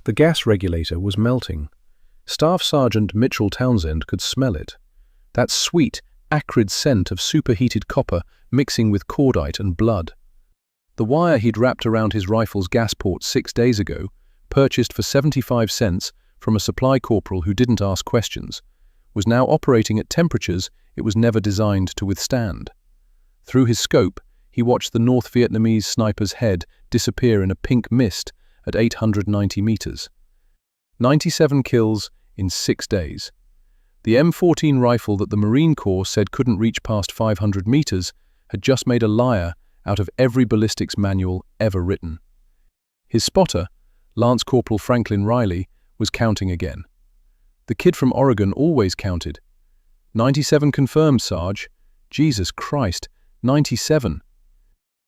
The gas regulator was melting. Staff Sergeant Mitchell Townsend could smell it. That sweet, acrid scent of superheated copper mixing with cordite and blood. The wire he'd wrapped around his rifle's gas port 6 days ago, purchased for 75 cents from a supply corporal who didn't ask questions, was now operating at temperatures it was never designed to withstand. Through his scope, he watched the North Vietnamese sniper's head disappear in a pink mist at 890 meters. 97 kills in 6 days. The M14 rifle that the Marine Corps said couldn't reach past 500 meters had just made a liar out of every ballistics manual ever written. His spotter, Lance Corporal Franklin Riley, was counting again. The kid from Oregon always counted. 97 confirmed, Sarge. Jesus Christ, 97.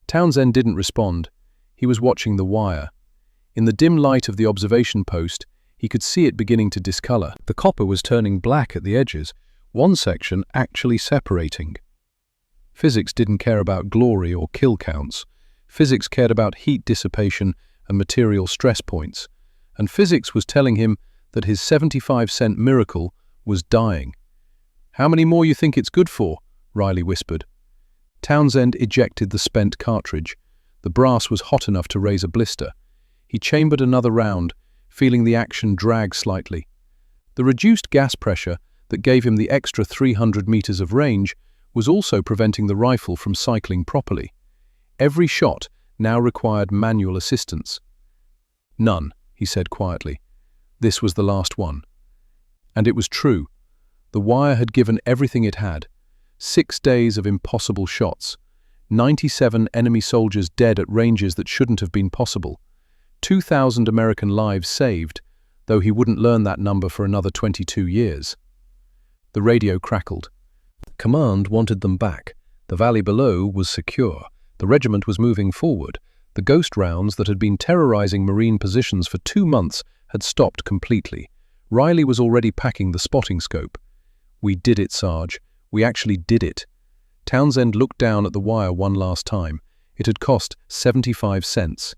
Townsend didn't respond. He was watching the wire. In the dim light of the observation post, he could see it beginning to discolor. The copper was turning black at the edges, one section actually separating. Physics didn't care about glory or kill counts. Physics cared about heat dissipation and material stress points. And physics was telling him that his 75-cent miracle was dying. "How many more you think it's good for?" Riley whispered. Townsend ejected the spent cartridge. The brass was hot enough to raise a blister. He chambered another round, feeling the action drag slightly. The reduced gas pressure that gave him the extra 300 meters of range was also preventing the rifle from cycling properly. Every shot now required manual assistance. "None," he said quietly. This was the last one. And it was true. The wire had given everything it had. 6 days of impossible shots. 97 enemy soldiers dead at ranges that shouldn't have been possible. 2,000 American lives saved, though he wouldn't learn that number for another 22 years. The radio crackled. Command wanted them back. The valley below was secure. The regiment was moving forward. The ghost rounds that had been terrorizing Marine positions for 2 months had stopped completely. Riley was already packing the spotting scope. "We did it, Sarge. We actually did it." Townsend looked down at the wire one last time. It had cost 75 cents.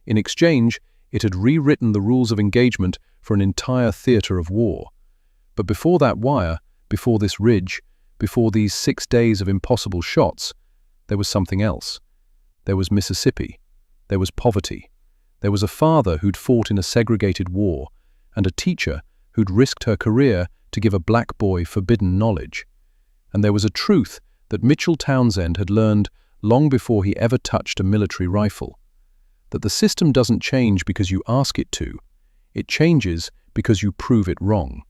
In exchange, it had rewritten the rules of engagement for an entire theater of war. But before that wire, before this ridge, before these 6 days of impossible shots, there was something else. There was Mississippi. There was poverty. There was a father who'd fought in a segregated war, and a teacher who'd risked her career to give a black boy forbidden knowledge. And there was a truth that Mitchell Townsend had learned long before he ever touched a military rifle. That the system doesn't change because you ask it to. It changes because you prove it wrong.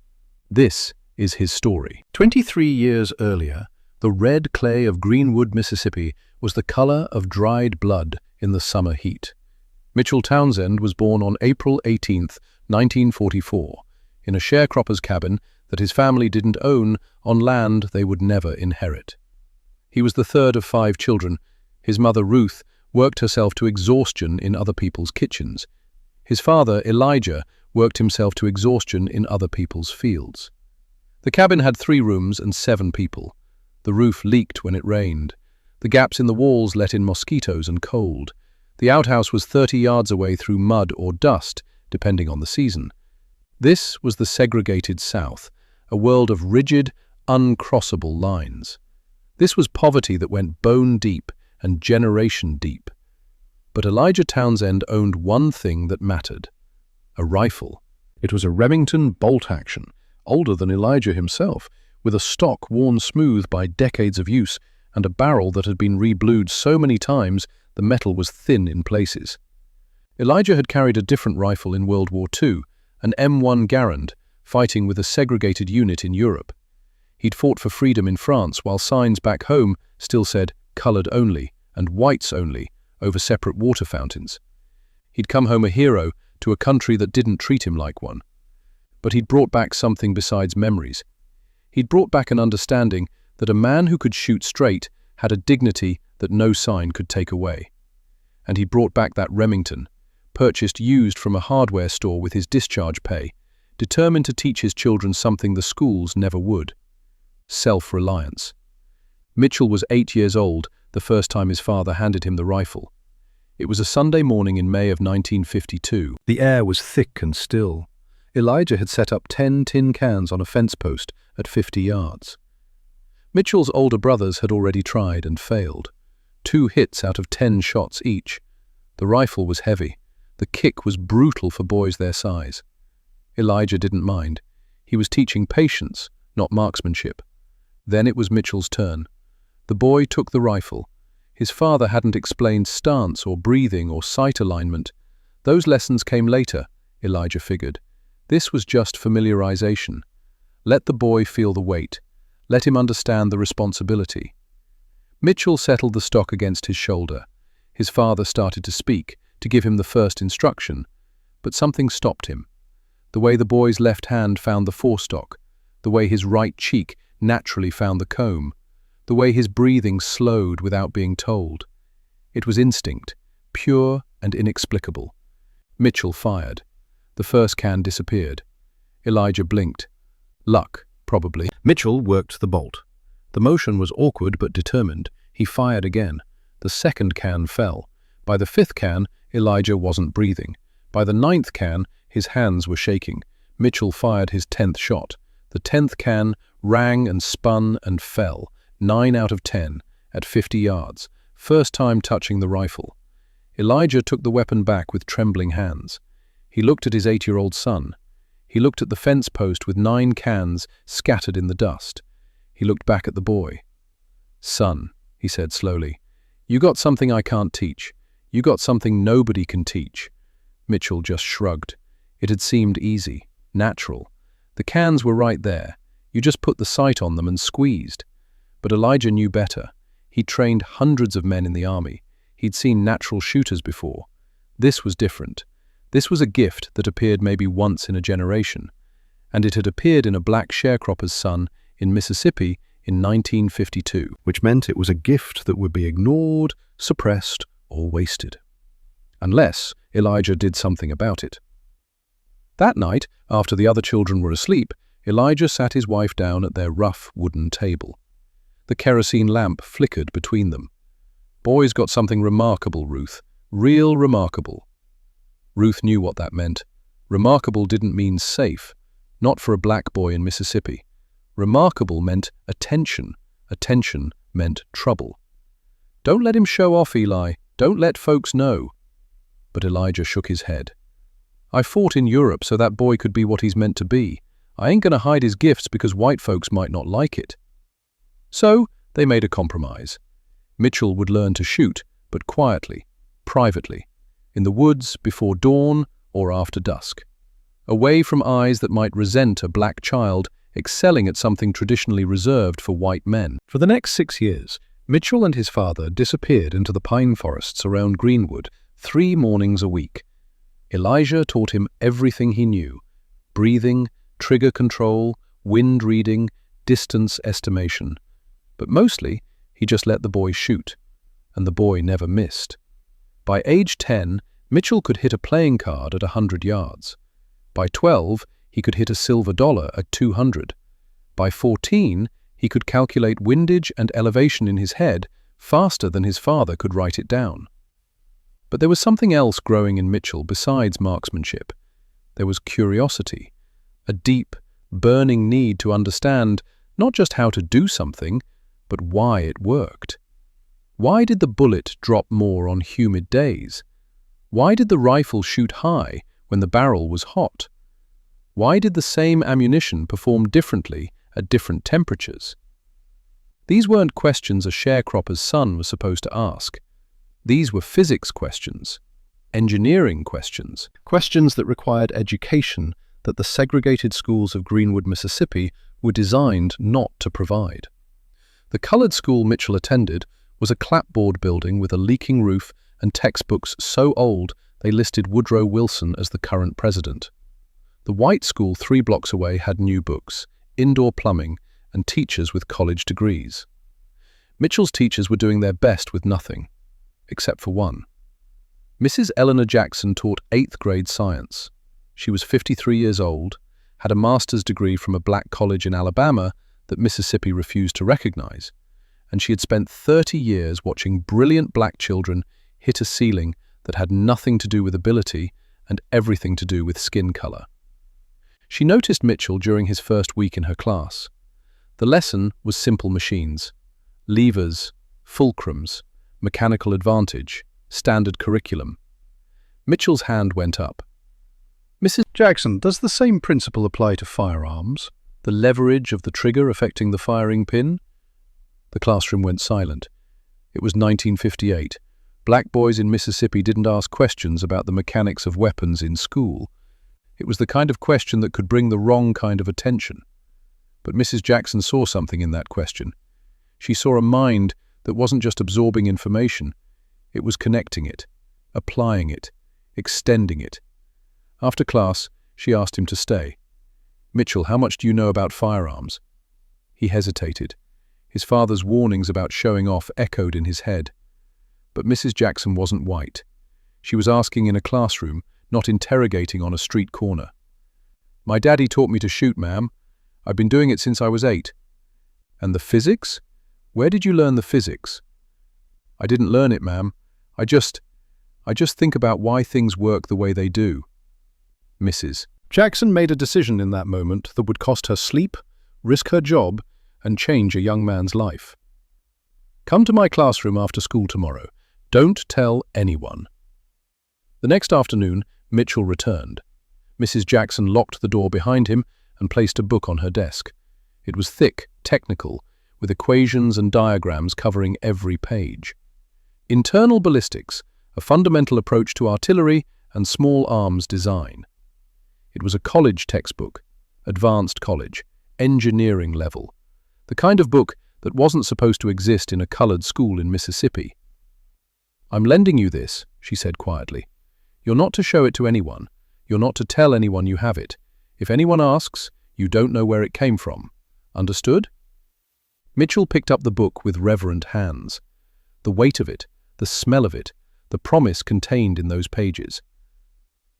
This is his story. 23 years earlier, the red clay of Greenwood, Mississippi was the color of dried blood in the summer heat. Mitchell Townsend was born on April 18, 1944, in a sharecropper's cabin that his family didn't own on land they would never inherit. He was the third of 5 children. His mother, Ruth, worked herself to exhaustion in other people's kitchens. His father, Elijah, worked himself to exhaustion in other people's fields. The cabin had 3 rooms and 7 people. The roof leaked when it rained. The gaps in the walls let in mosquitoes and cold. The outhouse was 30 yards away through mud or dust, depending on the season. This was the segregated South, a world of rigid, uncrossable lines. This was poverty that went bone deep and generation deep. But Elijah Townsend owned one thing that mattered: a rifle. It was a Remington bolt-action, older than Elijah himself, with a stock worn smooth by decades of use and a barrel that had been reblued so many times the metal was thin in places. Elijah had carried a different rifle in World War II, an M1 Garand, fighting with a segregated unit in Europe. He'd fought for freedom in France while signs back home still said "coloured only" and "whites only" over separate water fountains. He'd come home a hero to a country that didn't treat him like one. But he'd brought back something besides memories. He'd brought back an understanding that a man who could shoot straight had a dignity that no sign could take away. And he brought back that Remington, purchased used from a hardware store with his discharge pay, determined to teach his children something the schools never would: self-reliance. Mitchell was 8 years old the first time his father handed him the rifle. It was a Sunday morning in May of 1952. The air was thick and still. Elijah had set up 10 tin cans on a fence post at 50 yards. Mitchell's older brothers had already tried and failed. 2 hits out of 10 shots each. The rifle was heavy. The kick was brutal for boys their size. Elijah didn't mind. He was teaching patience, not marksmanship. Then it was Mitchell's turn. The boy took the rifle. His father hadn't explained stance or breathing or sight alignment. Those lessons came later, Elijah figured. This was just familiarization. Let the boy feel the weight. Let him understand the responsibility. Mitchell settled the stock against his shoulder. His father started to speak, to give him the first instruction, but something stopped him. The way the boy's left hand found the forestock, the way his right cheek naturally found the comb, the way his breathing slowed without being told. It was instinct, pure and inexplicable. Mitchell fired. The first can disappeared. Elijah blinked. Luck, probably. Mitchell worked the bolt. The motion was awkward but determined. He fired again. The second can fell. By the 5th can, Elijah wasn't breathing. By the 9th can, his hands were shaking. Mitchell fired his 10th shot. The 10th can rang and spun and fell, 9 out of 10, at 50 yards, first time touching the rifle. Elijah took the weapon back with trembling hands. He looked at his 8-year-old son. He looked at the fence post with 9 cans scattered in the dust. He looked back at the boy. "Son," he said slowly, "you got something I can't teach. You got something nobody can teach." Mitchell just shrugged. It had seemed easy, natural. The cans were right there. You just put the sight on them and squeezed. But Elijah knew better. He'd trained hundreds of men in the army. He'd seen natural shooters before. This was different. This was a gift that appeared maybe once in a generation. And it had appeared in a black sharecropper's son in Mississippi in 1952, which meant it was a gift that would be ignored, suppressed, or wasted. Unless Elijah did something about it. That night, after the other children were asleep, Elijah sat his wife down at their rough wooden table. The kerosene lamp flickered between them. "Boy's got something remarkable, Ruth. Real remarkable." Ruth knew what that meant. Remarkable didn't mean safe, not for a black boy in Mississippi. Remarkable meant attention. Attention meant trouble. "Don't let him show off, Eli. Don't let folks know." But Elijah shook his head. "I fought in Europe so that boy could be what he's meant to be. I ain't gonna hide his gifts because white folks might not like it." So they made a compromise. Mitchell would learn to shoot, but quietly, privately, in the woods before dawn or after dusk, away from eyes that might resent a black child excelling at something traditionally reserved for white men. For the next 6 years, Mitchell and his father disappeared into the pine forests around Greenwood 3 mornings a week. Elijah taught him everything he knew: breathing, trigger control, wind reading, distance estimation. But mostly, he just let the boy shoot, and the boy never missed. By age 10, Mitchell could hit a playing card at 100 yards. By 12, he could hit a silver dollar at 200. By 14, he could calculate windage and elevation in his head faster than his father could write it down. But there was something else growing in Mitchell besides marksmanship. There was curiosity, a deep, burning need to understand not just how to do something, but why it worked. Why did the bullet drop more on humid days? Why did the rifle shoot high when the barrel was hot? Why did the same ammunition perform differently at different temperatures? These weren't questions a sharecropper's son was supposed to ask. These were physics questions, engineering questions, questions that required education that the segregated schools of Greenwood, Mississippi were designed not to provide. The colored school Mitchell attended was a clapboard building with a leaking roof and textbooks so old they listed Woodrow Wilson as the current president. The white school 3 blocks away had new books, indoor plumbing, and teachers with college degrees. Mitchell's teachers were doing their best with nothing, except for one. Mrs. Eleanor Jackson taught 8th grade science. She was 53 years old, had a master's degree from a black college in Alabama that Mississippi refused to recognize, and she had spent 30 years watching brilliant black children hit a ceiling that had nothing to do with ability and everything to do with skin color. She noticed Mitchell during his first week in her class. The lesson was simple machines: levers, fulcrums, mechanical advantage, standard curriculum. Mitchell's hand went up. Mrs. Jackson, does the same principle apply to firearms? The leverage of the trigger affecting the firing pin? The classroom went silent. It was 1958. Black boys in Mississippi didn't ask questions about the mechanics of weapons in school. It was the kind of question that could bring the wrong kind of attention. But Mrs. Jackson saw something in that question. She saw a mind that wasn't just absorbing information. It was connecting it, applying it, extending it. After class, she asked him to stay. "Mitchell, how much do you know about firearms?" He hesitated. His father's warnings about showing off echoed in his head. But Mrs. Jackson wasn't white. She was asking in a classroom, not interrogating on a street corner. "My daddy taught me to shoot, ma'am. I've been doing it since I was 8. "And the physics? Where did you learn the physics?" "I didn't learn it, ma'am. I just think about why things work the way they do." Mrs. Jackson made a decision in that moment that would cost her sleep, risk her job, and change a young man's life. "Come to my classroom after school tomorrow. Don't tell anyone." The next afternoon, Mitchell returned. Mrs. Jackson locked the door behind him and placed a book on her desk. It was thick, technical, with equations and diagrams covering every page. Internal Ballistics, a fundamental approach to artillery and small arms design. It was a college textbook, advanced college, engineering level, the kind of book that wasn't supposed to exist in a colored school in Mississippi. "I'm lending you this," she said quietly. "You're not to show it to anyone. You're not to tell anyone you have it. If anyone asks, you don't know where it came from. Understood?" Mitchell picked up the book with reverent hands. The weight of it, the smell of it, the promise contained in those pages.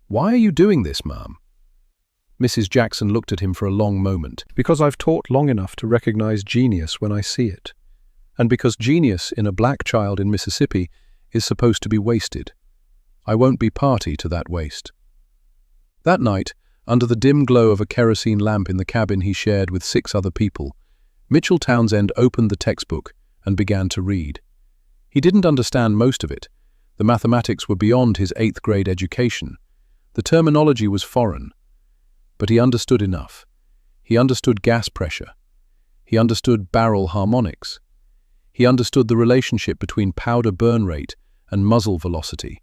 "Why are you doing this, ma'am?" Mrs. Jackson looked at him for a long moment. "Because I've taught long enough to recognize genius when I see it. And because genius in a black child in Mississippi is supposed to be wasted. I won't be party to that waste." That night, under the dim glow of a kerosene lamp in the cabin he shared with 6 other people, Mitchell Townsend opened the textbook and began to read. He didn't understand most of it. The mathematics were beyond his 8th grade education. The terminology was foreign. But he understood enough. He understood gas pressure. He understood barrel harmonics. He understood the relationship between powder burn rate and muzzle velocity.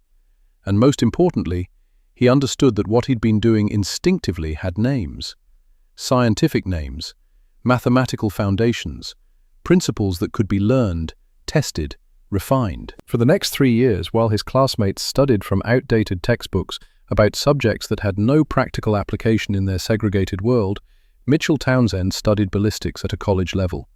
And most importantly, he understood that what he'd been doing instinctively had names. Scientific names, mathematical foundations, principles that could be learned, tested, refined. For the next 3 years, while his classmates studied from outdated textbooks about subjects that had no practical application in their segregated world, Mitchell Townsend studied ballistics at a college level.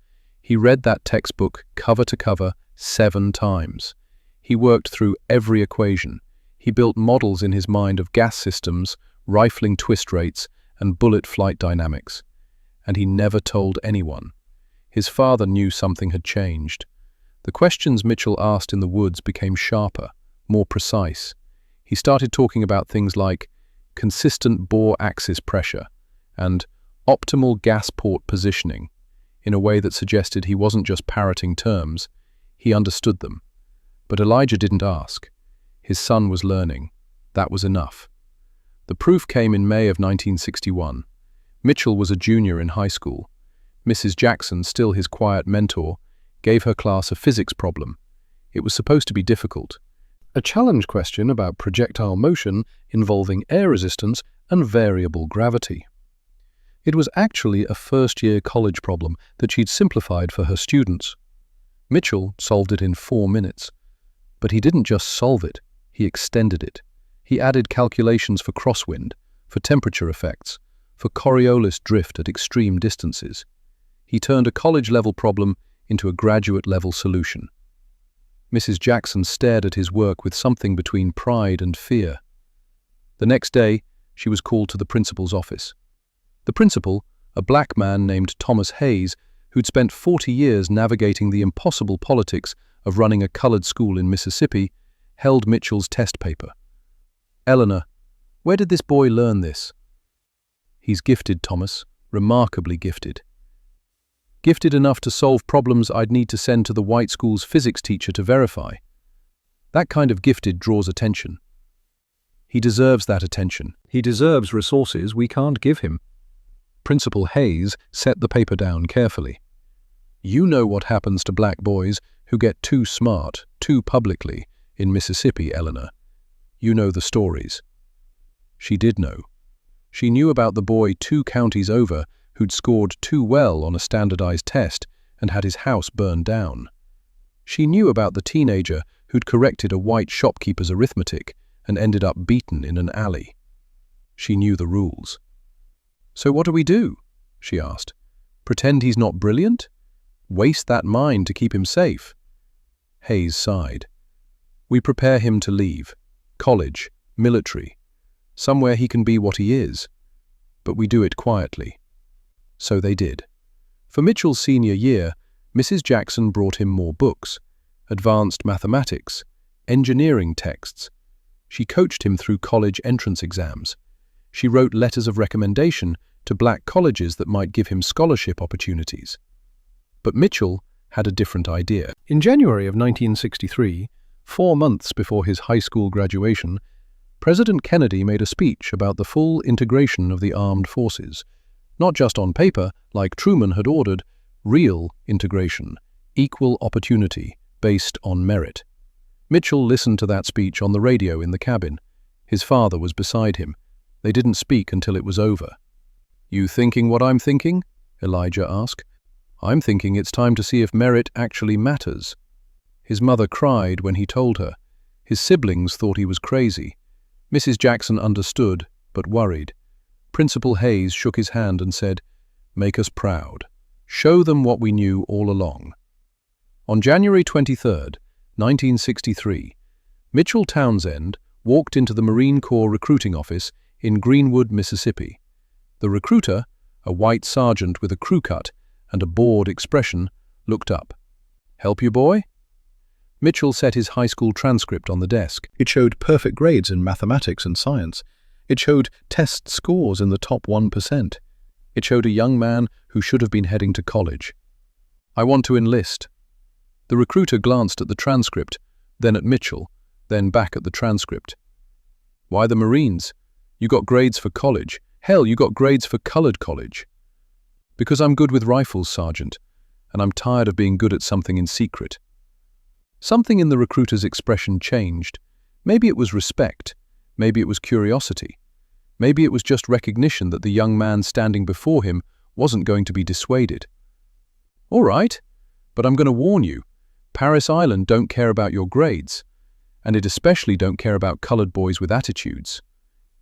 He read that textbook cover to cover 7 times. He worked through every equation. He built models in his mind of gas systems, rifling twist rates, and bullet flight dynamics. And he never told anyone. His father knew something had changed. The questions Mitchell asked in the woods became sharper, more precise. He started talking about things like consistent bore axis pressure and optimal gas port positioning in a way that suggested he wasn't just parroting terms, he understood them. But Elijah didn't ask. His son was learning. That was enough. The proof came in May of 1961. Mitchell was a junior in high school. Mrs. Jackson, still his quiet mentor, gave her class a physics problem. It was supposed to be difficult. A challenge question about projectile motion involving air resistance and variable gravity. It was actually a first-year college problem that she'd simplified for her students. Mitchell solved it in 4 minutes. But he didn't just solve it, he extended it. He added calculations for crosswind, for temperature effects, for Coriolis drift at extreme distances. He turned a college-level problem into a graduate-level solution. Mrs. Jackson stared at his work with something between pride and fear. The next day, she was called to the principal's office. The principal, a black man named Thomas Hayes, who'd spent 40 years navigating the impossible politics of running a colored school in Mississippi, held Mitchell's test paper. "Eleanor, where did this boy learn this?" "He's gifted, Thomas, remarkably gifted. Gifted enough to solve problems I'd need to send to the white school's physics teacher to verify. That kind of gifted draws attention. He deserves that attention. He deserves resources we can't give him." Principal Hayes set the paper down carefully. "You know what happens to black boys who get too smart, too publicly, in Mississippi, Eleanor. You know the stories." She did know. She knew about the boy 2 counties over who'd scored too well on a standardized test and had his house burned down. She knew about the teenager who'd corrected a white shopkeeper's arithmetic and ended up beaten in an alley. She knew the rules. "So what do we do?" she asked. "Pretend he's not brilliant? Waste that mind to keep him safe?" Hayes sighed. "We prepare him to leave. College, military, somewhere he can be what he is. But we do it quietly." So they did. For Mitchell's senior year, Mrs. Jackson brought him more books, advanced mathematics, engineering texts. She coached him through college entrance exams. She wrote letters of recommendation to black colleges that might give him scholarship opportunities. But Mitchell had a different idea. In January of 1963, 4 months before his high school graduation, President Kennedy made a speech about the full integration of the armed forces. Not just on paper, like Truman had ordered, real integration, equal opportunity, based on merit. Mitchell listened to that speech on the radio in the cabin. His father was beside him. They didn't speak until it was over. "You thinking what I'm thinking?" Elijah asked. "I'm thinking it's time to see if merit actually matters." His mother cried when he told her. His siblings thought he was crazy. Mrs. Jackson understood, but worried. Principal Hayes shook his hand and said, "Make us proud. Show them what we knew all along." On January 23, 1963, Mitchell Townsend walked into the Marine Corps recruiting office in Greenwood, Mississippi. The recruiter, a white sergeant with a crew cut and a bored expression, looked up. "Help you, boy?" Mitchell set his high school transcript on the desk. It showed perfect grades in mathematics and science. It showed test scores in the top 1%. It showed a young man who should have been heading to college. "I want to enlist." The recruiter glanced at the transcript, then at Mitchell, then back at the transcript. "Why the Marines? You got grades for college. Hell, you got grades for colored college." "Because I'm good with rifles, Sergeant, and I'm tired of being good at something in secret." Something in the recruiter's expression changed. Maybe it was respect. Maybe it was curiosity. Maybe it was just recognition that the young man standing before him wasn't going to be dissuaded. "All right, but I'm going to warn you. Paris Island don't care about your grades, and it especially don't care about colored boys with attitudes.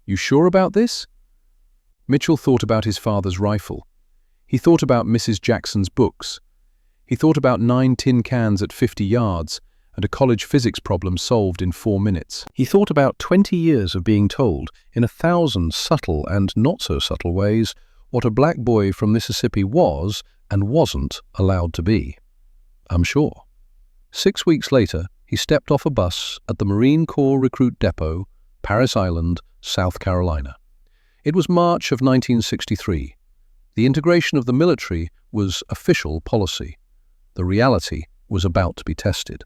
You sure about this?" Mitchell thought about his father's rifle. He thought about Mrs. Jackson's books. He thought about 9 tin cans at 50 yards and a college physics problem solved in 4 minutes. He thought about 20 years of being told, in 1,000 subtle and not-so-subtle ways, what a black boy from Mississippi was and wasn't allowed to be. I'm sure. 6 weeks later, he stepped off a bus at the Marine Corps Recruit Depot, Paris Island, South Carolina. It was March of 1963. The integration of the military was official policy. The reality was about to be tested.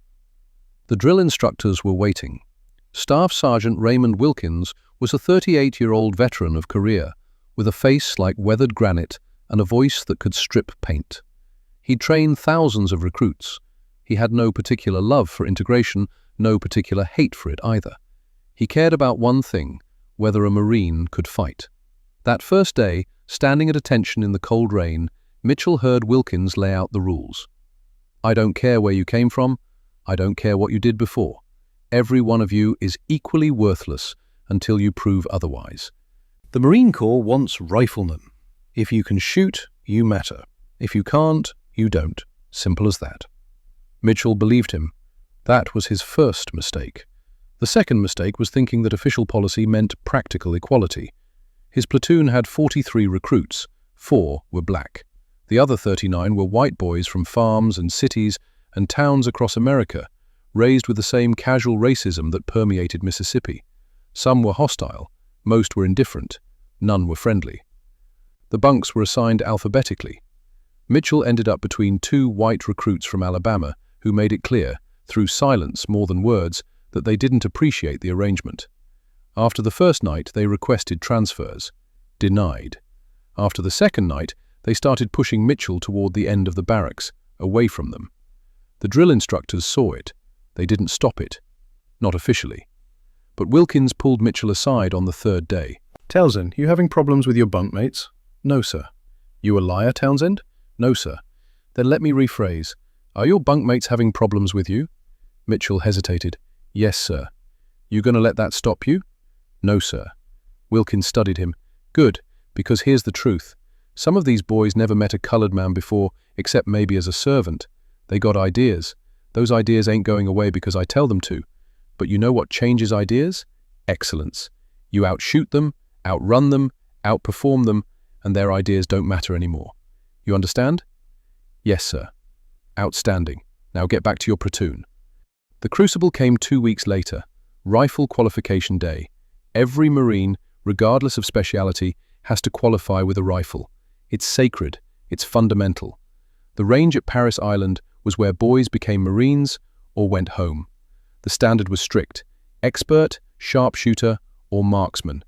The drill instructors were waiting. Staff Sergeant Raymond Wilkins was a 38-year-old veteran of Korea, with a face like weathered granite and a voice that could strip paint. He'd trained thousands of recruits. He had no particular love for integration, no particular hate for it either. He cared about one thing, whether a Marine could fight. That first day, standing at attention in the cold rain, Mitchell heard Wilkins lay out the rules. "I don't care where you came from. I don't care what you did before. Every one of you is equally worthless until you prove otherwise. The Marine Corps wants riflemen. If you can shoot, you matter. If you can't, you don't. Simple as that." Mitchell believed him. That was his first mistake. The second mistake was thinking that official policy meant practical equality. His platoon had 43 recruits. 4 were black. The other 39 were white boys from farms and cities and towns across America, raised with the same casual racism that permeated Mississippi. Some were hostile, most were indifferent, none were friendly. The bunks were assigned alphabetically. Mitchell ended up between two white recruits from Alabama who made it clear, through silence more than words, that they didn't appreciate the arrangement. After the first night, they requested transfers. Denied. After the second night, they started pushing Mitchell toward the end of the barracks, away from them. The drill instructors saw it. They didn't stop it. Not officially. But Wilkins pulled Mitchell aside on the third day. "Townsend, you having problems with your bunkmates?" "No, sir." "You a liar, Townsend?" "No, sir." "Then let me rephrase. Are your bunkmates having problems with you?" Mitchell hesitated. "Yes, sir." "You gonna let that stop you?" "No, sir." Wilkins studied him. "Good, because here's the truth. Some of these boys never met a colored man before, except maybe as a servant. They got ideas. Those ideas ain't going away because I tell them to. But you know what changes ideas? Excellence. You outshoot them, outrun them, outperform them, and their ideas don't matter anymore. You understand?" "Yes, sir." "Outstanding. Now get back to your platoon." The crucible came 2 weeks later, rifle qualification day. Every Marine, regardless of speciality, has to qualify with a rifle. It's sacred. It's fundamental. The range at Paris Island was where boys became Marines or went home. The standard was strict: expert, sharpshooter, or marksman.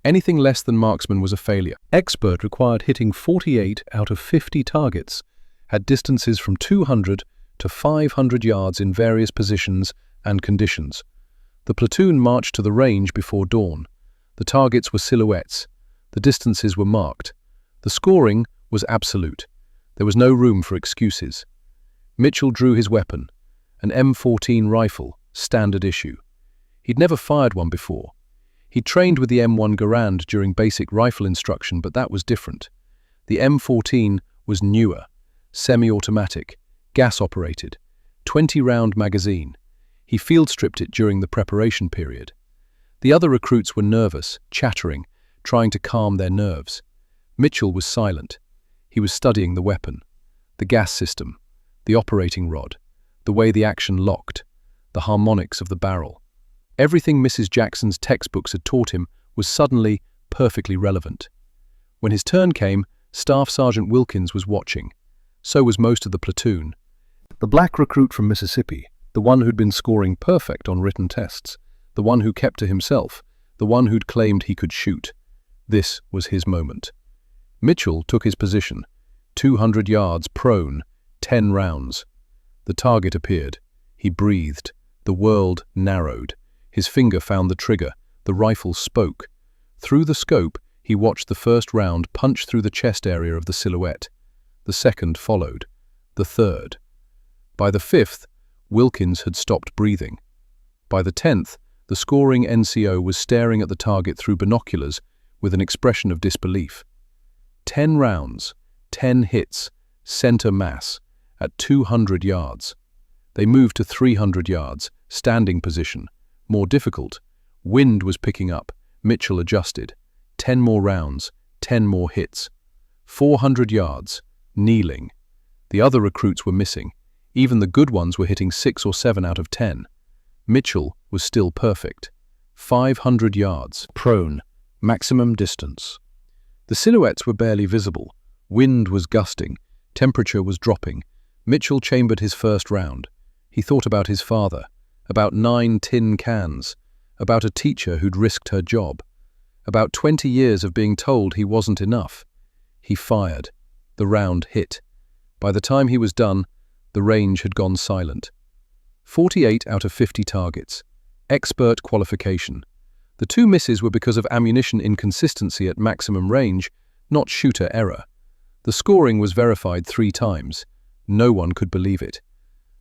Anything less than marksman was a failure. Expert required hitting 48 out of 50 targets, had distances from 200 to 500 yards in various positions and conditions. The platoon marched to the range before dawn. The targets were silhouettes. The distances were marked. The scoring was absolute. There was no room for excuses. Mitchell drew his weapon, an M14 rifle, standard issue. He'd never fired one before. He'd trained with the M1 Garand during basic rifle instruction, but that was different. The M14 was newer, semi-automatic, gas-operated, 20-round magazine. He field-stripped it during the preparation period. The other recruits were nervous, chattering, trying to calm their nerves. Mitchell was silent. He was studying the weapon, the gas system, the operating rod, the way the action locked, the harmonics of the barrel. Everything Mrs. Jackson's textbooks had taught him was suddenly perfectly relevant. When his turn came, Staff Sergeant Wilkins was watching. So was most of the platoon. The black recruit from Mississippi, the one who'd been scoring perfect on written tests, the one who kept to himself, the one who'd claimed he could shoot. This was his moment. Mitchell took his position, 200 yards prone, 10 rounds. The target appeared. He breathed. The world narrowed. His finger found the trigger. The rifle spoke. Through the scope, he watched the first round punch through the chest area of the silhouette. The second followed. The third. By the fifth, Wilkins had stopped breathing. By the 10th, the scoring NCO was staring at the target through binoculars with an expression of disbelief. 10 rounds, 10 hits, center mass, at 200 yards. They moved to 300 yards, standing position. More difficult. Wind was picking up. Mitchell adjusted. 10 more rounds, 10 more hits. 400 yards, kneeling. The other recruits were missing. Even the good ones were hitting 6 or 7 out of 10. Mitchell was still perfect. 500 yards, prone, maximum distance. The silhouettes were barely visible. Wind was gusting. Temperature was dropping. Mitchell chambered his first round. He thought about his father, about 9 tin cans, about a teacher who'd risked her job, about 20 years of being told he wasn't enough. He fired. The round hit. By the time he was done, the range had gone silent. 48 out of 50 targets. Expert qualification. The 2 misses were because of ammunition inconsistency at maximum range, not shooter error. The scoring was verified 3 times. No one could believe it.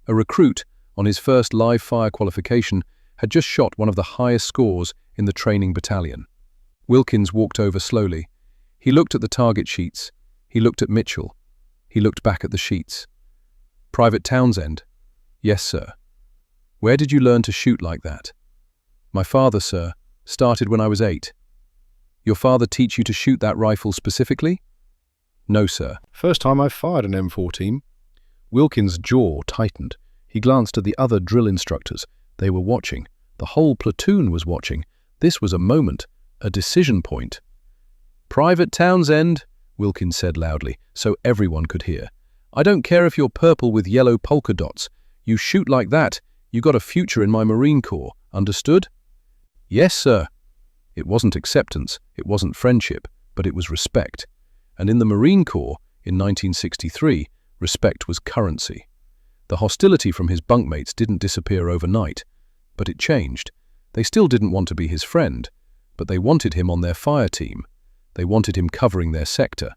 A recruit, on his first live fire qualification, had just shot one of the highest scores in the training battalion. Wilkins walked over slowly. He looked at the target sheets. He looked at Mitchell. He looked back at the sheets. "Private Townsend." "Yes, sir." "Where did you learn to shoot like that?" "My father, sir, started when I was 8. "Your father teach you to shoot that rifle specifically?" "No, sir." "First time I've fired an M14. Wilkins' jaw tightened. He glanced at the other drill instructors. They were watching. The whole platoon was watching. This was a moment, a decision point. "Private Townsend," Wilkins said loudly, so everyone could hear. "I don't care if you're purple with yellow polka dots. You shoot like that, you got a future in my Marine Corps. Understood?" "Yes, sir." It wasn't acceptance, it wasn't friendship, but it was respect. And in the Marine Corps, in 1963, respect was currency. The hostility from his bunkmates didn't disappear overnight, but it changed. They still didn't want to be his friend, but they wanted him on their fire team. They wanted him covering their sector.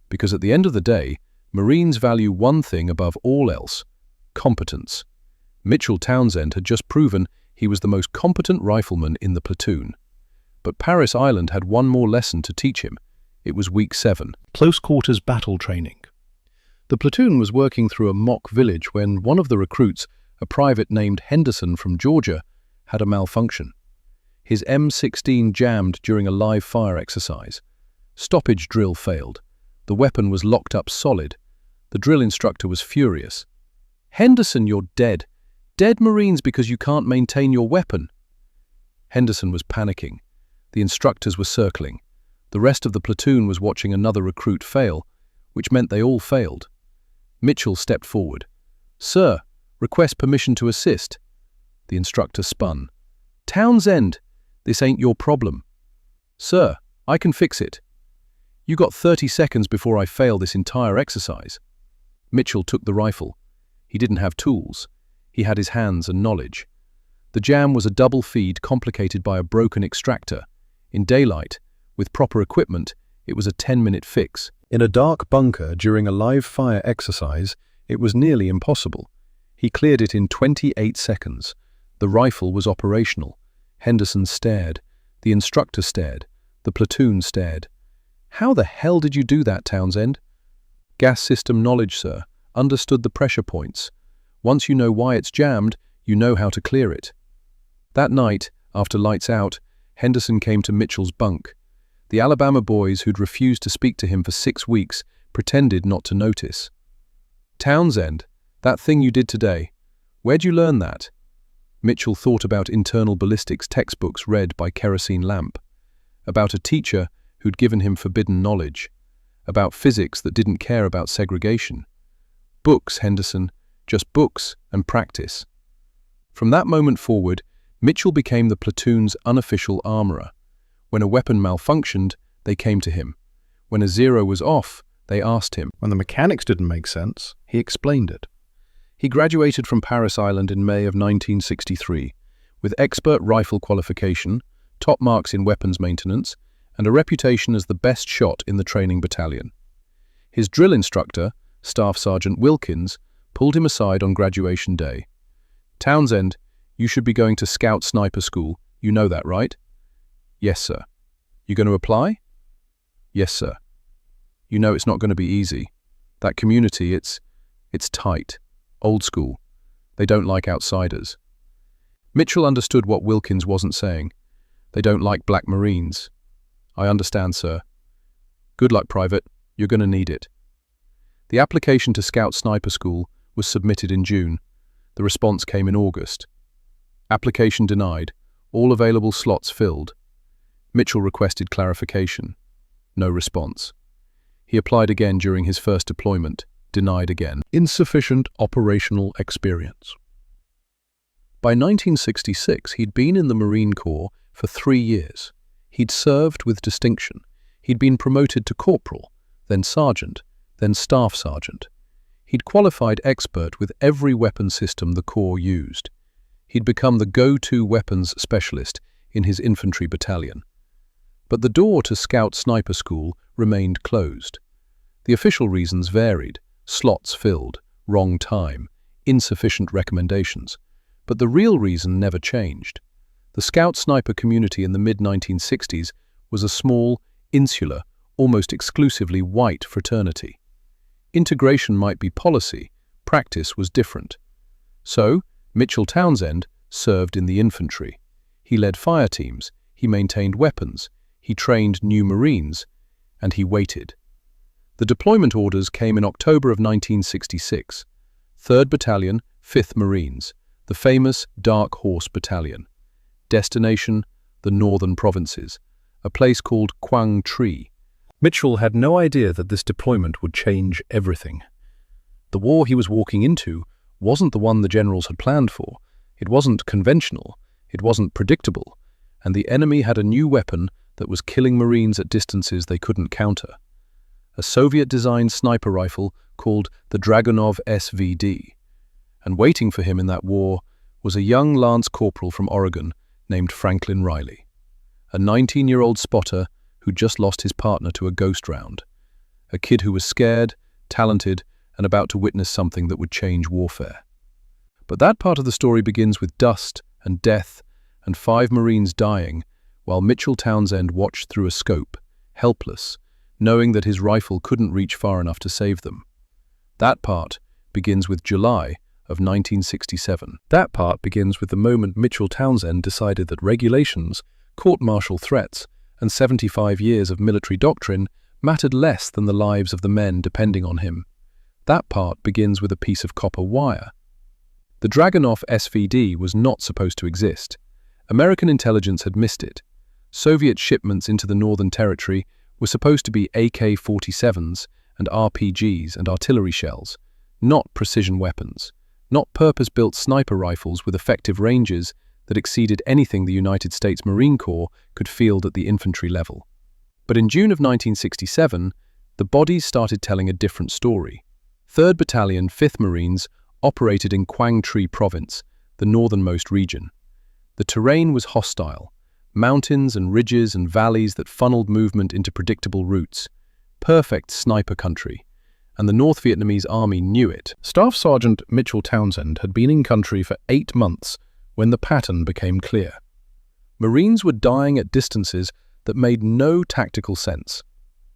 Because at the end of the day, Marines value one thing above all else: competence. Mitchell Townsend had just proven he was the most competent rifleman in the platoon. But Paris Island had one more lesson to teach him. It was week 7. Close quarters battle training. The platoon was working through a mock village when one of the recruits, a private named Henderson from Georgia, had a malfunction. His M16 jammed during a live fire exercise. Stoppage drill failed. The weapon was locked up solid. The drill instructor was furious. "Henderson, you're dead. Dead Marines because you can't maintain your weapon." Henderson was panicking. The instructors were circling. The rest of the platoon was watching another recruit fail, which meant they all failed. Mitchell stepped forward. "Sir, request permission to assist." The instructor spun. "Townsend, this ain't your problem." "Sir, I can fix it." "You got 30 seconds before I fail this entire exercise." Mitchell took the rifle. He didn't have tools. He had his hands and knowledge. The jam was a double feed complicated by a broken extractor. In daylight, with proper equipment, it was a 10-minute fix. In a dark bunker during a live fire exercise, it was nearly impossible. He cleared it in 28 seconds. The rifle was operational. Henderson stared. The instructor stared. The platoon stared. "How the hell did you do that, Townsend?" "Gas system knowledge, sir. Understood the pressure points. Once you know why it's jammed, you know how to clear it." That night, after lights out, Henderson came to Mitchell's bunk. The Alabama boys who'd refused to speak to him for 6 weeks pretended not to notice. "Townsend, that thing you did today, where'd you learn that?" Mitchell thought about internal ballistics textbooks read by kerosene lamp, about a teacher who'd given him forbidden knowledge, about physics that didn't care about segregation. Books, Henderson, just books and practice. From that moment forward, Mitchell became the platoon's unofficial armorer. When a weapon malfunctioned, they came to him. When a zero was off, they asked him. When the mechanics didn't make sense, He explained it. He graduated from Paris Island in May of 1963, with expert rifle qualification, top marks in weapons maintenance, and a reputation as the best shot in the training battalion. His drill instructor, Staff Sergeant Wilkins, pulled him aside on graduation day. "Townsend, you should be going to Scout Sniper School. You know that, right?" "Yes, sir." "You going to apply?" "Yes, sir." "You know it's not going to be easy. That community, it's tight, old school. They don't like outsiders." Mitchell understood what Wilkins wasn't saying. "They don't like black Marines." "I understand, sir." "Good luck, Private. You're going to need it." The application to Scout Sniper School was submitted in June. The response came in August. Application denied. All available slots filled. Mitchell requested clarification. No response. He applied again during his first deployment. Denied again. insufficient operational experience. By 1966, he'd been in the Marine Corps for 3 years. He'd served with distinction. He'd been promoted to corporal, then sergeant, then staff sergeant. He'd qualified expert with every weapon system the Corps used. He'd become the go-to weapons specialist in his infantry battalion. But the door to Scout Sniper School remained closed. The official reasons varied: slots filled, wrong time, insufficient recommendations. But the real reason never changed. The Scout Sniper community in the mid-1960s was a small, insular, almost exclusively white fraternity. Integration might be policy, practice was different. So, Mitchell Townsend served in the infantry. He led fire teams, he maintained weapons, he trained new Marines, and he waited. The deployment orders came in October of 1966. 3rd Battalion, 5th Marines, the famous Dark Horse Battalion. Destination, the northern provinces, a place called Quang Tri. Mitchell had no idea that this deployment would change everything. The war he was walking into wasn't the one the generals had planned for. It wasn't conventional, it wasn't predictable, and the enemy had a new weapon that was killing Marines at distances they couldn't counter. A Soviet-designed sniper rifle called the Dragunov SVD. And waiting for him in that war was a young lance corporal from Oregon named Franklin Riley, a 19-year-old spotter who just lost his partner to a ghost round, a kid who was scared, talented, and about to witness something that would change warfare. But that part of the story begins with dust and death and 5 Marines dying while Mitchell Townsend watched through a scope, helpless, knowing that his rifle couldn't reach far enough to save them. That part begins with July of 1967. That part begins with the moment Mitchell Townsend decided that regulations, court-martial threats, and 75 years of military doctrine mattered less than the lives of the men depending on him. That part begins with a piece of copper wire. The Dragunov SVD was not supposed to exist. American intelligence had missed it. Soviet shipments into the Northern Territory were supposed to be AK-47s and RPGs and artillery shells, not precision weapons, not purpose-built sniper rifles with effective ranges that exceeded anything the United States Marine Corps could field at the infantry level. But in June of 1967, the bodies started telling a different story. 3rd Battalion, 5th Marines operated in Quang Tri Province, the northernmost region. The terrain was hostile, mountains and ridges and valleys that funneled movement into predictable routes. Perfect sniper country, and the North Vietnamese army knew it. Staff Sergeant Mitchell Townsend had been in country for 8 months when the pattern became clear. Marines were dying at distances that made no tactical sense.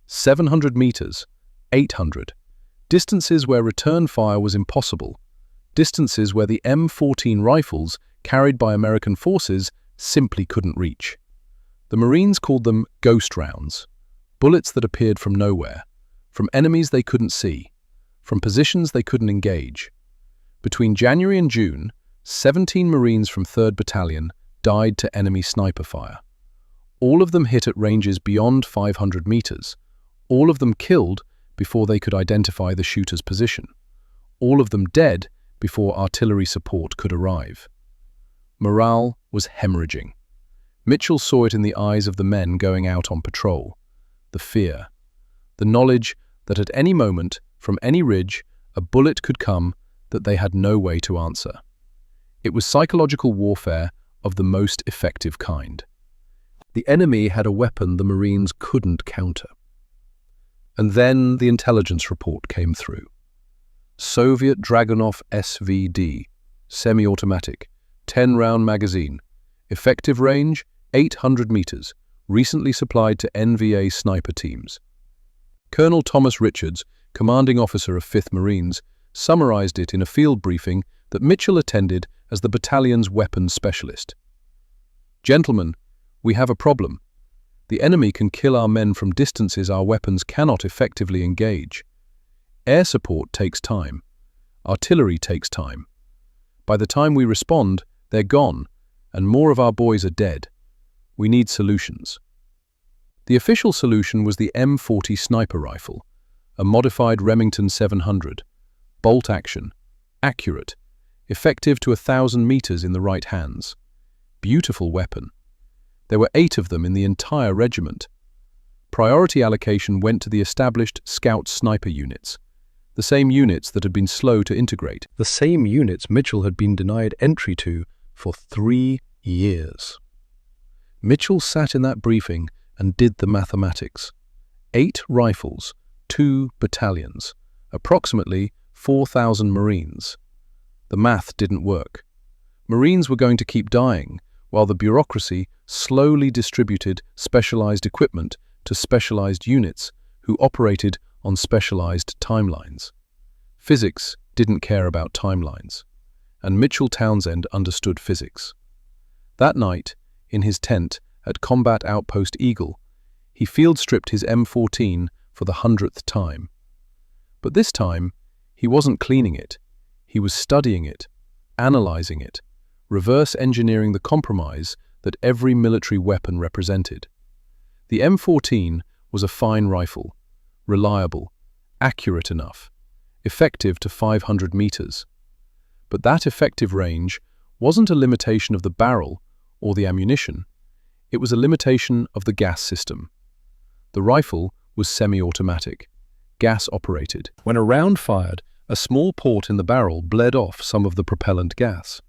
700 meters, 800. Distances where return fire was impossible. Distances where the M14 rifles carried by American forces simply couldn't reach. The Marines called them ghost rounds, bullets that appeared from nowhere, from enemies they couldn't see, from positions they couldn't engage. Between January and June, 17 Marines from 3rd Battalion died to enemy sniper fire. All of them hit at ranges beyond 500 meters. All of them killed before they could identify the shooter's position. All of them dead before artillery support could arrive. Morale was hemorrhaging. Mitchell saw it in the eyes of the men going out on patrol. The fear. The knowledge that at any moment, from any ridge, a bullet could come that they had no way to answer. It was psychological warfare of the most effective kind. The enemy had a weapon the Marines couldn't counter. And then the intelligence report came through. Soviet Dragunov SVD, semi-automatic, 10-round magazine, effective range 800 meters, recently supplied to NVA sniper teams. Colonel Thomas Richards, commanding officer of 5th Marines, summarized it in a field briefing that Mitchell attended as the battalion's weapons specialist. "Gentlemen, we have a problem. The enemy can kill our men from distances our weapons cannot effectively engage. Air support takes time. Artillery takes time. By the time we respond, they're gone, and more of our boys are dead. We need solutions." The official solution was the M40 sniper rifle, a modified Remington 700, bolt action, accurate, effective to 1,000 meters in the right hands. Beautiful weapon. There were 8 of them in the entire regiment. Priority allocation went to the established Scout sniper units, the same units that had been slow to integrate, the same units Mitchell had been denied entry to for 3 years. Mitchell sat in that briefing and did the mathematics. 8 rifles, 2 battalions, approximately 4,000 Marines. The math didn't work. Marines were going to keep dying, while the bureaucracy slowly distributed specialized equipment to specialized units who operated on specialized timelines. Physics didn't care about timelines, and Mitchell Townsend understood physics. That night, in his tent at Combat Outpost Eagle, he field-stripped his M14 for the 100th time. But this time, he wasn't cleaning it, he was studying it, analyzing it, reverse engineering the compromise that every military weapon represented. The M14 was a fine rifle, reliable, accurate enough, effective to 500 meters. But that effective range wasn't a limitation of the barrel or the ammunition, it was a limitation of the gas system. The rifle was semi-automatic, gas-operated. When a round fired, a small port in the barrel bled off some of the propellant gas.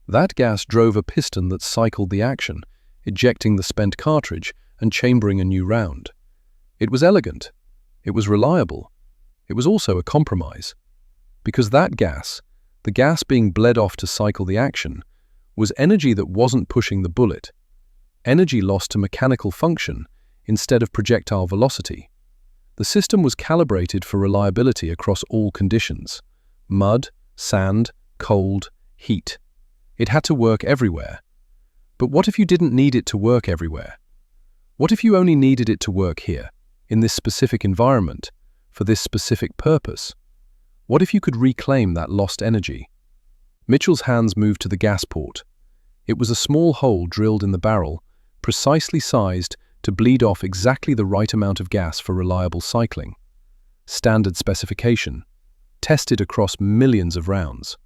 That gas drove a piston that cycled the action, ejecting the spent cartridge and chambering a new round. It was elegant. It was reliable. It was also a compromise. Because that gas, the gas being bled off to cycle the action, was energy that wasn't pushing the bullet. Energy lost to mechanical function instead of projectile velocity. The system was calibrated for reliability across all conditions: mud, sand, cold, heat. It had to work everywhere. But what if you didn't need it to work everywhere? What if you only needed it to work here, in this specific environment, for this specific purpose? What if you could reclaim that lost energy? Mitchell's hands moved to the gas port. It was a small hole drilled in the barrel, precisely sized to bleed off exactly the right amount of gas for reliable cycling. Standard specification, tested across millions of rounds.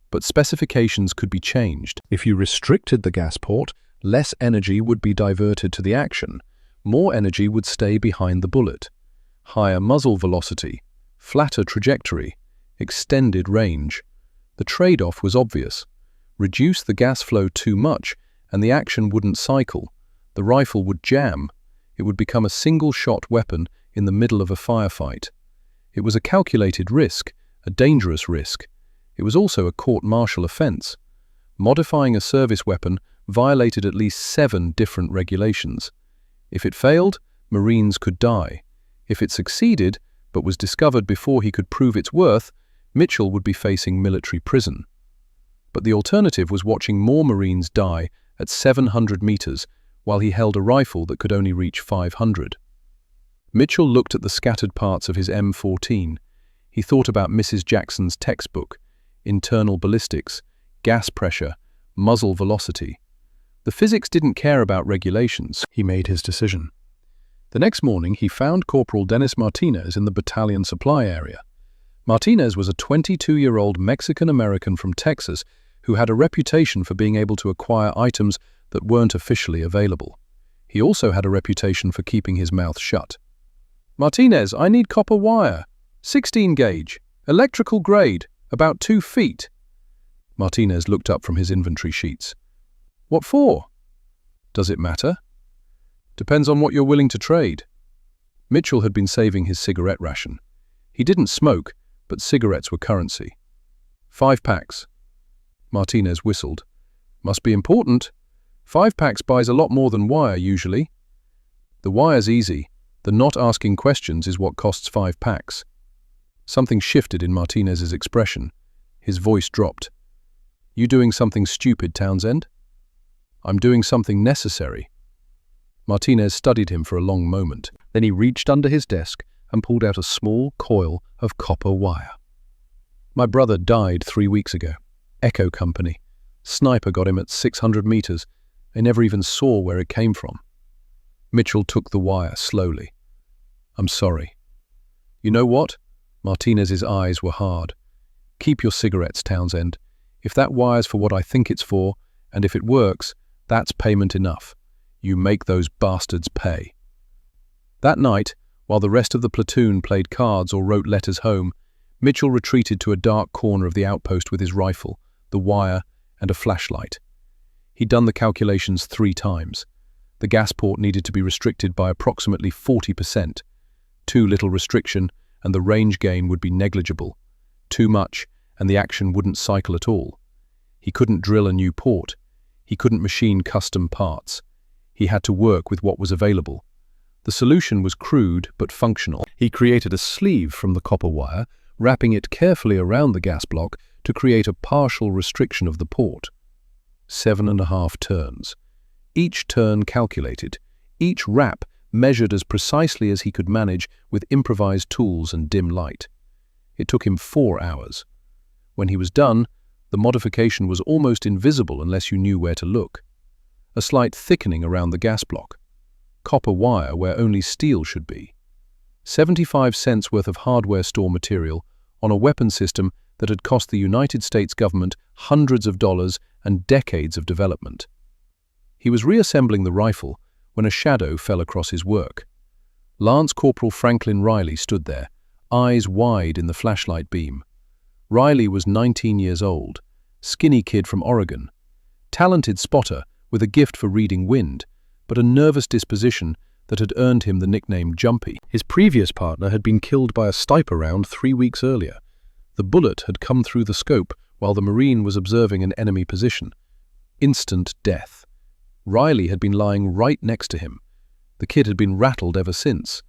But specifications could be changed. If you restricted the gas port, less energy would be diverted to the action. More energy would stay behind the bullet. Higher muzzle velocity, flatter trajectory, extended range. The trade-off was obvious. Reduce the gas flow too much, and the action wouldn't cycle. The rifle would jam. It would become a single-shot weapon in the middle of a firefight. It was a calculated risk, a dangerous risk. It was also a court-martial offense. Modifying a service weapon violated at least 7 different regulations. If it failed, Marines could die. If it succeeded, but was discovered before he could prove its worth, Mitchell would be facing military prison. But the alternative was watching more Marines die at 700 meters while he held a rifle that could only reach 500. Mitchell looked at the scattered parts of his M14. He thought about Mrs. Jackson's textbook: internal ballistics, gas pressure, muzzle velocity. The physics didn't care about regulations. He made his decision. The next morning, he found Corporal Dennis Martinez in the battalion supply area. Martinez was a 22-year-old Mexican-American from Texas who had a reputation for being able to acquire items that weren't officially available. He also had a reputation for keeping his mouth shut. "Martinez, I need copper wire. 16 gauge. Electrical grade. About 2 feet. Martinez looked up from his inventory sheets. "What for?" "Does it matter?" "Depends on what you're willing to trade." Mitchell had been saving his cigarette ration. He didn't smoke, but cigarettes were currency. 5 packs. Martinez whistled. "Must be important. 5 packs buys a lot more than wire, usually." "The wire's easy. The not asking questions is what costs 5 packs. Something shifted in Martinez's expression. His voice dropped. "You doing something stupid, Townsend?" "I'm doing something necessary." Martinez studied him for a long moment. Then he reached under his desk and pulled out a small coil of copper wire. "My brother died 3 weeks ago. Echo Company. Sniper got him at 600 meters. I never even saw where it came from." Mitchell took the wire slowly. "I'm sorry." "You know what?" Martinez's eyes were hard. "Keep your cigarettes, Townsend. If that wire's for what I think it's for, and if it works, that's payment enough. You make those bastards pay." That night, while the rest of the platoon played cards or wrote letters home, Mitchell retreated to a dark corner of the outpost with his rifle, the wire, and a flashlight. He'd done the calculations 3 times. The gas port needed to be restricted by approximately 40%. Too little restriction, and the range gain would be negligible. Too much, and the action wouldn't cycle at all. He couldn't drill a new port. He couldn't machine custom parts. He had to work with what was available. The solution was crude but functional. He created a sleeve from the copper wire, wrapping it carefully around the gas block to create a partial restriction of the port. 7.5 turns. Each turn calculated, each wrap measured as precisely as he could manage with improvised tools and dim light. It took him 4 hours. When he was done, The modification was almost invisible unless you knew where to look. A slight thickening around the gas block. Copper wire where only steel should be. 75 cents worth of hardware store material on a weapon system that had cost the United States government hundreds of dollars and decades of development. He was reassembling the rifle when a shadow fell across his work. Lance Corporal Franklin Riley stood there, eyes wide in the flashlight beam. Riley was 19 years old, skinny kid from Oregon, talented spotter with a gift for reading wind, but a nervous disposition that had earned him the nickname Jumpy. His previous partner had been killed by a sniper round 3 weeks earlier. The bullet had come through the scope while the Marine was observing an enemy position. Instant death. Riley had been lying right next to him. The kid had been rattled ever since.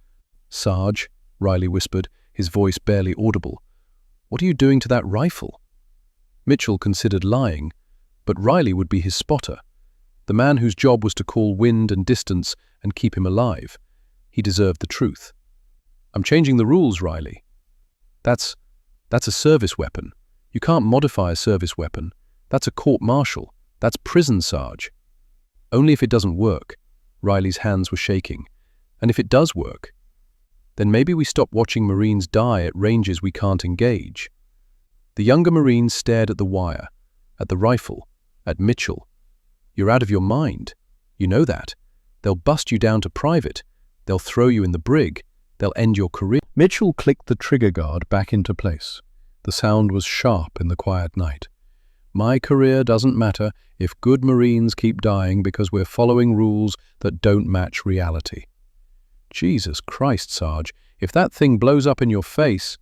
"Sarge," Riley whispered, his voice barely audible. "What are you doing to that rifle?" Mitchell considered lying, but Riley would be his spotter, the man whose job was to call wind and distance and keep him alive. He deserved the truth. "I'm changing the rules, Riley." That's a service weapon. You can't modify a service weapon. That's a court-martial. That's prison, Sarge." "Only if it doesn't work." Riley's hands were shaking. "And if it does work, then maybe we stop watching Marines die at ranges we can't engage." The younger Marine stared at the wire, at the rifle, at Mitchell. "You're out of your mind. You know that. They'll bust you down to private. They'll throw you in the brig. They'll end your career." Mitchell clicked the trigger guard back into place. The sound was sharp in the quiet night. "My career doesn't matter if good Marines keep dying because we're following rules that don't match reality." "Jesus Christ, Sarge, if that thing blows up in your face,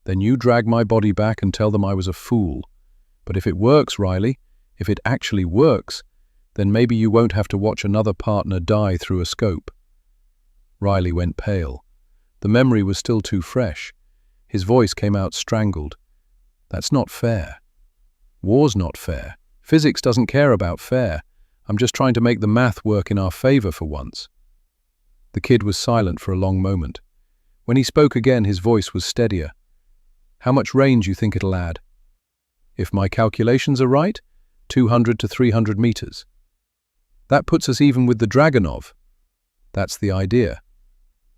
then you drag my body back and tell them I was a fool. But if it works, Riley, if it actually works, then maybe you won't have to watch another partner die through a scope." Riley went pale. The memory was still too fresh. His voice came out strangled. "That's not fair. War's not fair. Physics doesn't care about fair. I'm just trying to make the math work in our favor for once." The kid was silent for a long moment. When he spoke again, his voice was steadier. "How much range you think it'll add?" "If my calculations are right, 200 to 300 meters. That puts us even with the Dragunov." "That's the idea.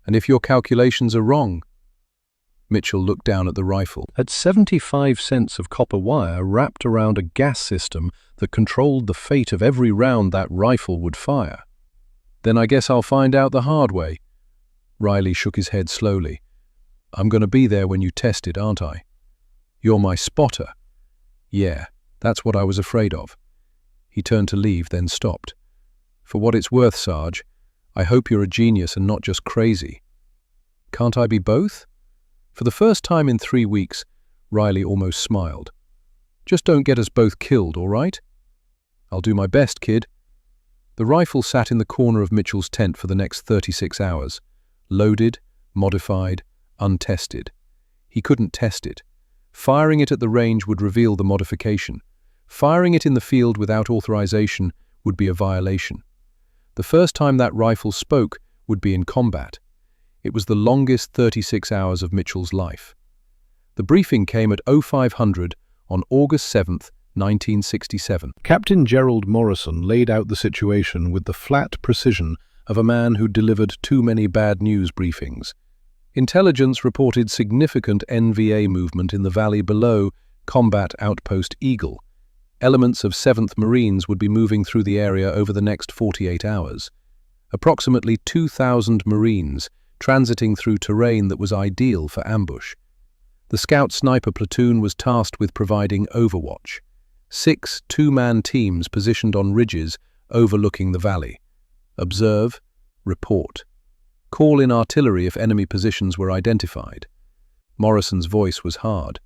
And if your calculations are wrong?" Mitchell looked down at the rifle. At 75 cents of copper wire wrapped around a gas system that controlled the fate of every round that rifle would fire. "Then I guess I'll find out the hard way." Riley shook his head slowly. "I'm going to be there when you test it, aren't I?" "You're my spotter." "Yeah, that's what I was afraid of." He turned to leave, then stopped. "For what it's worth, Sarge, I hope you're a genius and not just crazy." "Can't I be both?" For the first time in 3 weeks, Riley almost smiled. "Just don't get us both killed, all right?" "I'll do my best, kid." The rifle sat in the corner of Mitchell's tent for the next 36 hours, loaded, modified, untested. He couldn't test it. Firing it at the range would reveal the modification. Firing it in the field without authorization would be a violation. The first time that rifle spoke would be in combat. It was the longest 36 hours of Mitchell's life. The briefing came at 0500 on August 7th, 1967. Captain Gerald Morrison laid out the situation with the flat precision of a man who delivered too many bad news briefings. Intelligence reported significant NVA movement in the valley below Combat Outpost Eagle. Elements of 7th Marines would be moving through the area over the next 48 hours. Approximately 2,000 Marines transiting through terrain that was ideal for ambush. The Scout Sniper Platoon was tasked with providing overwatch. 6 two-man teams positioned on ridges overlooking the valley. Observe, report. Call in artillery if enemy positions were identified. Morrison's voice was hard.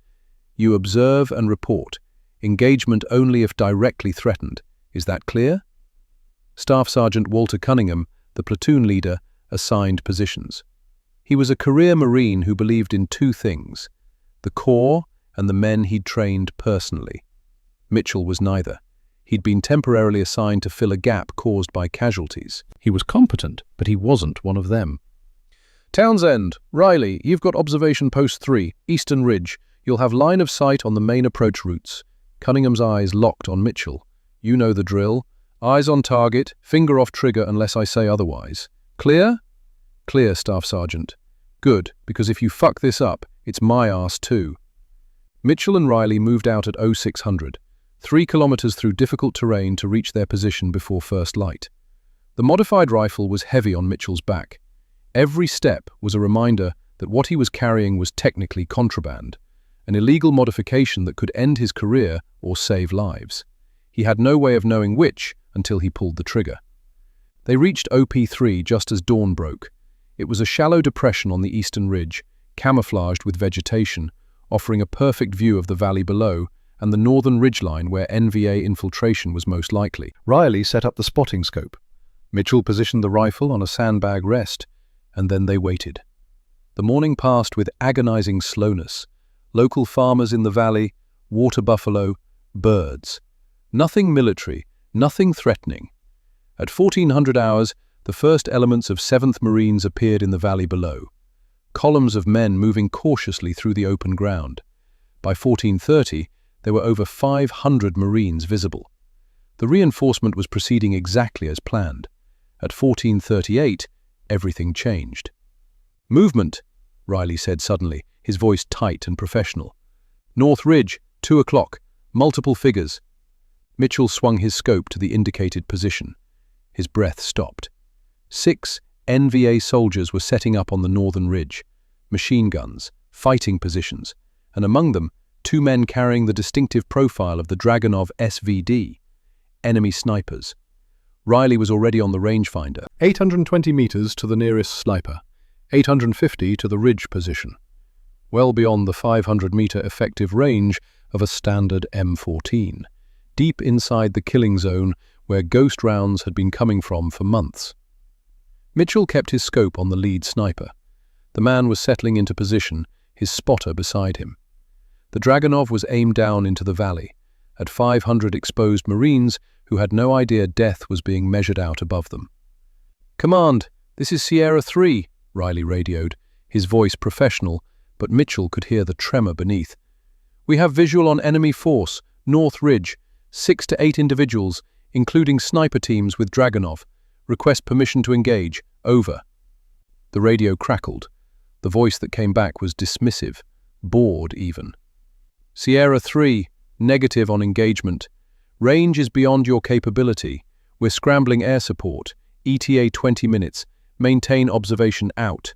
You observe and report. Engagement only if directly threatened. Is that clear? Staff Sergeant Walter Cunningham, the platoon leader, assigned positions. He was a career Marine who believed in 2 things: the Corps and the men he'd trained personally. Mitchell was neither. He'd been temporarily assigned to fill a gap caused by casualties. He was competent, but he wasn't one of them. Townsend, Riley, you've got observation post 3, Eastern Ridge. You'll have line of sight on the main approach routes. Cunningham's eyes locked on Mitchell. "You know the drill. Eyes on target, finger off trigger unless I say otherwise. Clear?" "Clear, Staff Sergeant." "Good, because if you fuck this up, it's my arse too." Mitchell and Riley moved out at 0600, 3 kilometers through difficult terrain to reach their position before first light. The modified rifle was heavy on Mitchell's back. Every step was a reminder that what he was carrying was technically contraband, an illegal modification that could end his career or save lives. He had no way of knowing which until he pulled the trigger. They reached OP3 just as dawn broke. It was a shallow depression on the eastern ridge, camouflaged with vegetation, offering a perfect view of the valley below and the northern ridgeline where NVA infiltration was most likely. Riley set up the spotting scope. Mitchell positioned the rifle on a sandbag rest, and then they waited. The morning passed with agonizing slowness. Local farmers in the valley, water buffalo, birds. Nothing military, nothing threatening. At 1400 hours, the first elements of 7th Marines appeared in the valley below. Columns of men moving cautiously through the open ground. By 1430, there were over 500 Marines visible. The reinforcement was proceeding exactly as planned. At 1438, everything changed. "Movement," Riley said suddenly, his voice tight and professional. "North Ridge, 2 o'clock, multiple figures." Mitchell swung his scope to the indicated position. His breath stopped. 6 NVA soldiers were setting up on the northern ridge, machine guns, fighting positions, and among them, 2 men carrying the distinctive profile of the Dragunov SVD, enemy snipers. Riley was already on the rangefinder. 820 meters to the nearest sniper, 850 to the ridge position, well beyond the 500-meter effective range of a standard M14, deep inside the killing zone where ghost rounds had been coming from for months. Mitchell kept his scope on the lead sniper. The man was settling into position, his spotter beside him. The Dragunov was aimed down into the valley, at 500 exposed Marines who had no idea death was being measured out above them. "Command, this is Sierra 3, Riley radioed, his voice professional, but Mitchell could hear the tremor beneath. "We have visual on enemy force, North Ridge, 6 to 8 individuals, including sniper teams with Dragunov. Request permission to engage. Over." The radio crackled. The voice that came back was dismissive, bored even. "Sierra 3, negative on engagement. Range is beyond your capability. We're scrambling air support. ETA 20 minutes. Maintain observation out."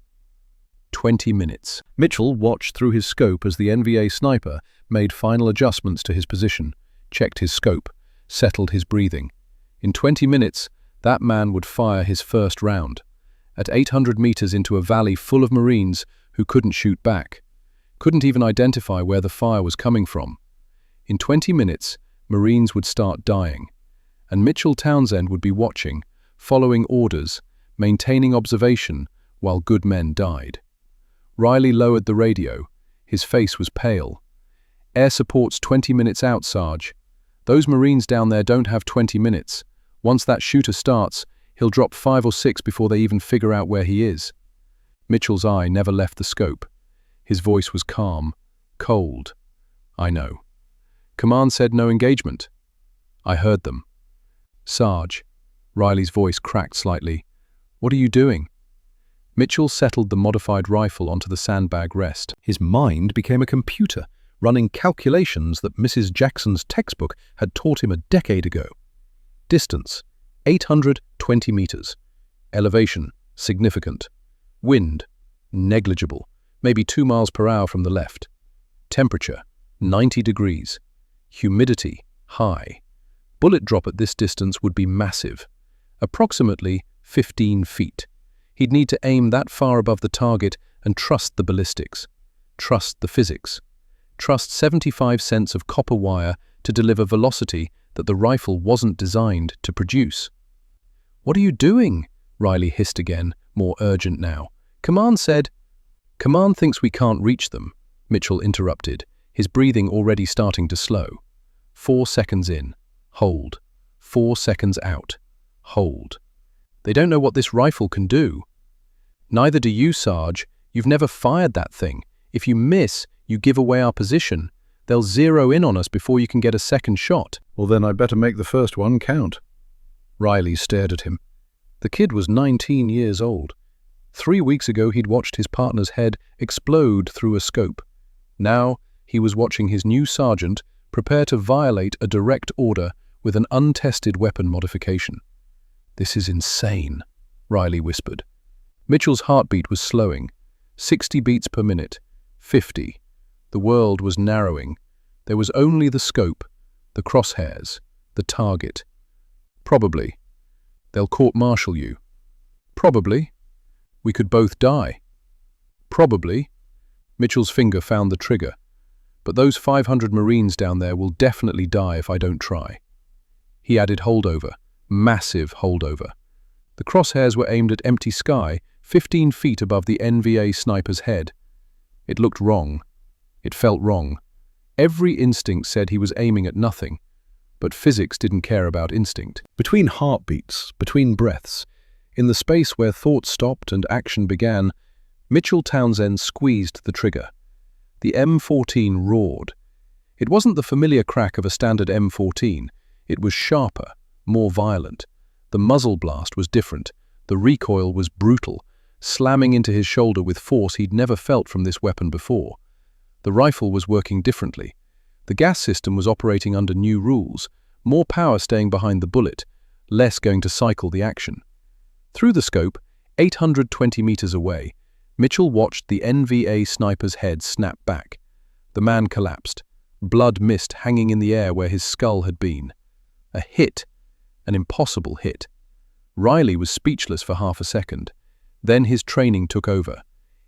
20 minutes. Mitchell watched through his scope as the NVA sniper made final adjustments to his position, checked his scope, settled his breathing. In 20 minutes, that man would fire his first round. At 800 meters into a valley full of Marines who couldn't shoot back, couldn't even identify where the fire was coming from. In 20 minutes, Marines would start dying, and Mitchell Townsend would be watching, following orders, maintaining observation while good men died. Riley lowered the radio. His face was pale. "Air support's 20 minutes out, Sarge. Those Marines down there don't have 20 minutes. Once that shooter starts, he'll drop 5 or 6 before they even figure out where he is." Mitchell's eye never left the scope. His voice was calm, cold. "I know. Command said no engagement." "I heard them." "Sarge," Riley's voice cracked slightly, "what are you doing?" Mitchell settled the modified rifle onto the sandbag rest. His mind became a computer, running calculations that Mrs. Jackson's textbook had taught him a decade ago. Distance, 820 meters. Elevation, significant. Wind, negligible, maybe 2 miles per hour from the left. Temperature, 90 degrees. Humidity, high. Bullet drop at this distance would be massive. Approximately 15 feet. He'd need to aim that far above the target and trust the ballistics. Trust the physics. Trust 75 cents of copper wire to deliver velocity that the rifle wasn't designed to produce. "What are you doing?" Riley hissed again, more urgent now. "Command said—" "Command thinks we can't reach them," Mitchell interrupted, his breathing already starting to slow. 4 seconds in. Hold. 4 seconds out. Hold. "They don't know what this rifle can do." "Neither do you, Sarge. You've never fired that thing. If you miss, you give away our position. They'll zero in on us before you can get a second shot." "Well, then I better make the first one count." Riley stared at him. The kid was 19 years old. 3 weeks ago he'd watched his partner's head explode through a scope. Now he was watching his new sergeant prepare to violate a direct order with an untested weapon modification. "This is insane," Riley whispered. Mitchell's heartbeat was slowing. 60 beats per minute. 50. The world was narrowing. There was only the scope, the crosshairs, the target. "Probably. They'll court-martial you." "Probably. We could both die." "Probably." Mitchell's finger found the trigger. "But those 500 Marines down there will definitely die if I don't try." He added holdover. Massive holdover. The crosshairs were aimed at empty sky, 15 feet above the NVA sniper's head. It looked wrong. It felt wrong. Every instinct said he was aiming at nothing, but physics didn't care about instinct. Between heartbeats, between breaths, in the space where thought stopped and action began, Mitchell Townsend squeezed the trigger. The M14 roared. It wasn't the familiar crack of a standard M14. It was sharper, more violent. The muzzle blast was different. The recoil was brutal, slamming into his shoulder with force he'd never felt from this weapon before. The rifle was working differently. The gas system was operating under new rules, more power staying behind the bullet, less going to cycle the action. Through the scope, 820 meters away, Mitchell watched the NVA sniper's head snap back. The man collapsed, blood mist hanging in the air where his skull had been. A hit, an impossible hit. Riley was speechless for half a second. Then his training took over.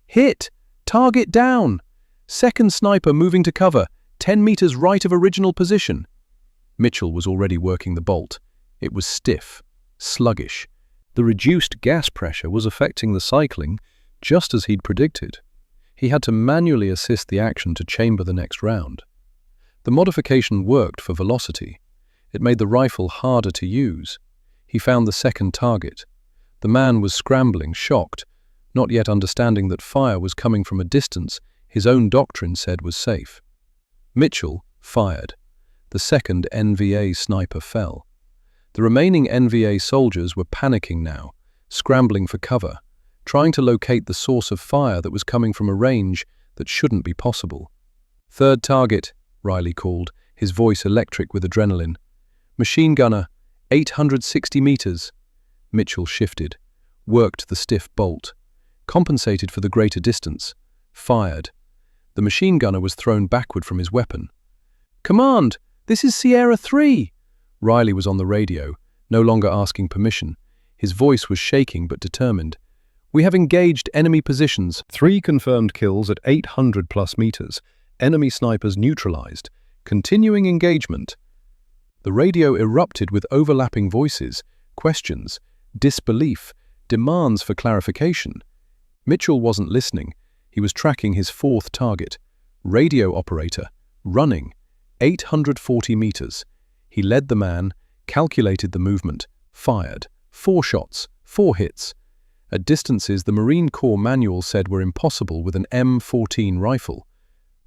"Hit! Target down! Second sniper moving to cover, 10 meters right of original position." Mitchell was already working the bolt. It was stiff, sluggish. The reduced gas pressure was affecting the cycling just as he'd predicted. He had to manually assist the action to chamber the next round. The modification worked for velocity. It made the rifle harder to use. He found the second target. The man was scrambling, shocked, not yet understanding that fire was coming from a distance his own doctrine said was safe. Mitchell fired. The second NVA sniper fell. The remaining NVA soldiers were panicking now, scrambling for cover, trying to locate the source of fire that was coming from a range that shouldn't be possible. "Third target," Riley called, his voice electric with adrenaline. "Machine gunner, 860 meters." Mitchell shifted, worked the stiff bolt, compensated for the greater distance, fired. The machine gunner was thrown backward from his weapon. "Command, this is Sierra 3. Riley was on the radio, no longer asking permission. His voice was shaking but determined. "We have engaged enemy positions. 3 confirmed kills at 800+ meters. Enemy snipers neutralized. Continuing engagement." The radio erupted with overlapping voices, questions, disbelief, demands for clarification. Mitchell wasn't listening. He was tracking his 4th target. Radio operator, running, 840 meters. He led the man, calculated the movement, fired. 4 shots, 4 hits. At distances the Marine Corps manual said were impossible with an M14 rifle.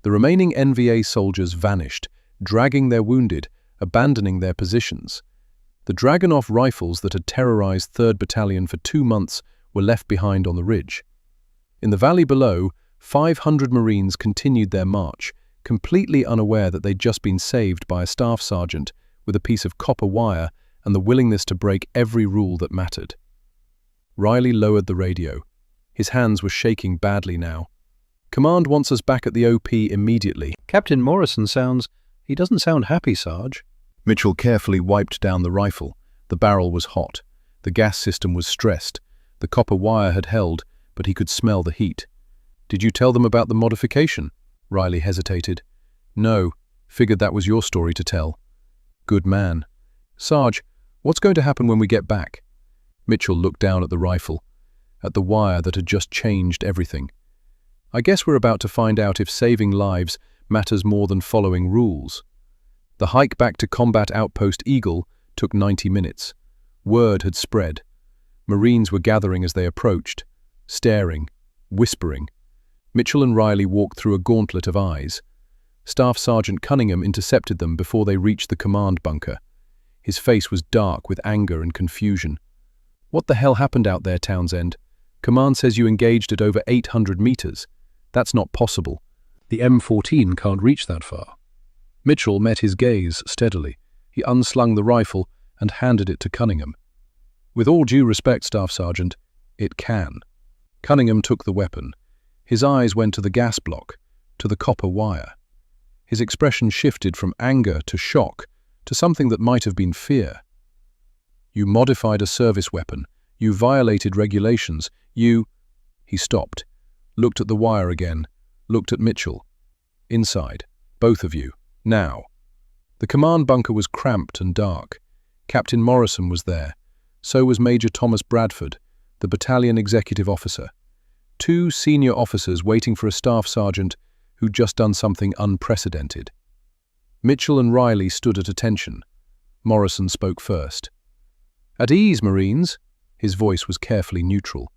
The remaining NVA soldiers vanished, dragging their wounded, abandoning their positions. The Dragunov rifles that had terrorized 3rd Battalion for 2 months were left behind on the ridge. In the valley below, 500 Marines continued their march, completely unaware that they'd just been saved by a staff sergeant with a piece of copper wire and the willingness to break every rule that mattered. Riley lowered the radio. His hands were shaking badly now. "Command wants us back at the OP immediately." "Captain Morrison he doesn't sound happy, Sarge." Mitchell carefully wiped down the rifle. The barrel was hot. The gas system was stressed. The copper wire had held, but he could smell the heat. "Did you tell them about the modification?" Riley hesitated. "No. Figured that was your story to tell." "Good man. Sarge, what's going to happen when we get back?" Mitchell looked down at the rifle, at the wire that had just changed everything. "I guess we're about to find out if saving lives matters more than following rules." The hike back to Combat Outpost Eagle took 90 minutes. Word had spread. Marines were gathering as they approached, staring, whispering. Mitchell and Riley walked through a gauntlet of eyes. Staff Sergeant Cunningham intercepted them before they reached the command bunker. His face was dark with anger and confusion. "What the hell happened out there, Townsend? Command says you engaged at over 800 meters. That's not possible." "The M14 can't reach that far." Mitchell met his gaze steadily. He unslung the rifle and handed it to Cunningham. "With all due respect, Staff Sergeant, it can." Cunningham took the weapon. His eyes went to the gas block, to the copper wire. His expression shifted from anger to shock, to something that might have been fear. "You modified a service weapon. You violated regulations. You—" He stopped, looked at the wire again, looked at Mitchell. "Inside, both of you, now." The command bunker was cramped and dark. Captain Morrison was there. So was Major Thomas Bradford, the battalion executive officer. Two senior officers waiting for a staff sergeant who'd just done something unprecedented. Mitchell and Riley stood at attention. Morrison spoke first. "At ease, Marines." His voice was carefully neutral.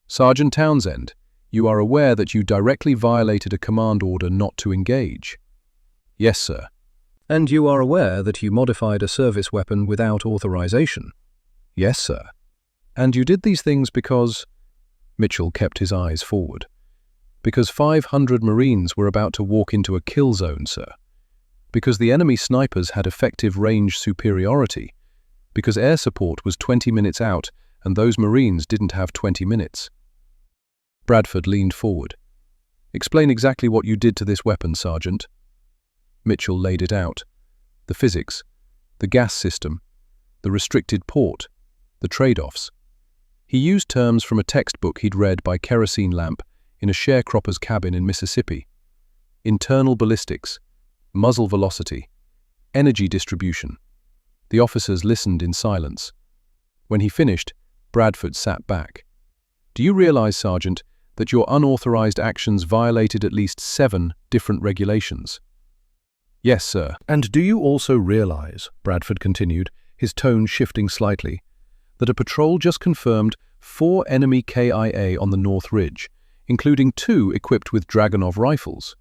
"Sergeant Townsend, you are aware that you directly violated a command order not to engage?" "Yes, sir." "And you are aware that you modified a service weapon without authorization?" "Yes, sir." "And you did these things because—" Mitchell kept his eyes forward. "Because 500 Marines were about to walk into a kill zone, sir. Because the enemy snipers had effective range superiority. Because air support was 20 minutes out and those Marines didn't have 20 minutes. Bradford leaned forward. "Explain exactly what you did to this weapon, Sergeant." Mitchell laid it out. The physics, the gas system, the restricted port, the trade-offs. He used terms from a textbook he'd read by kerosene lamp in a sharecropper's cabin in Mississippi. Internal ballistics, muzzle velocity, energy distribution. The officers listened in silence. When he finished, Bradford sat back. "Do you realize, Sergeant, that your unauthorized actions violated at least 7 different regulations?" "Yes, sir." "And do you also realize," Bradford continued, his tone shifting slightly, "that a patrol just confirmed 4 enemy KIA on the North Ridge, including 2 equipped with Dragunov rifles?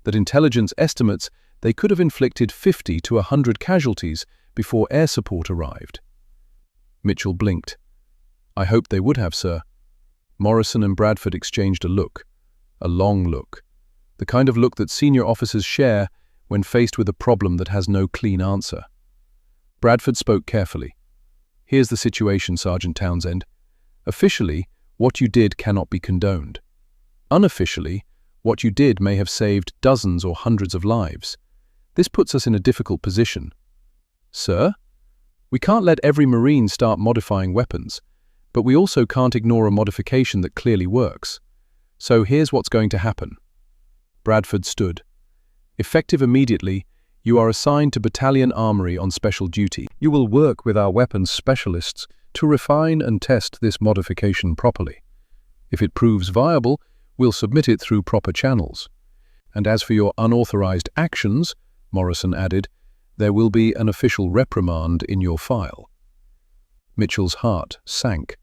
That intelligence estimates they could have inflicted 50 to 100 casualties before air support arrived?" Mitchell blinked. "I hoped they would have, sir." Morrison and Bradford exchanged a look, a long look, the kind of look that senior officers share when faced with a problem that has no clean answer. Bradford spoke carefully. "Here's the situation, Sergeant Townsend. Officially, what you did cannot be condoned. Unofficially, what you did may have saved dozens or hundreds of lives. This puts us in a difficult position." "Sir? We can't let every Marine start modifying weapons, but we also can't ignore a modification that clearly works. So here's what's going to happen." Bradford stood. "Effective immediately, you are assigned to Battalion Armory on special duty. You will work with our weapons specialists to refine and test this modification properly. If it proves viable, we'll submit it through proper channels. And as for your unauthorized actions," Morrison added, "there will be an official reprimand in your file." Mitchell's heart sank.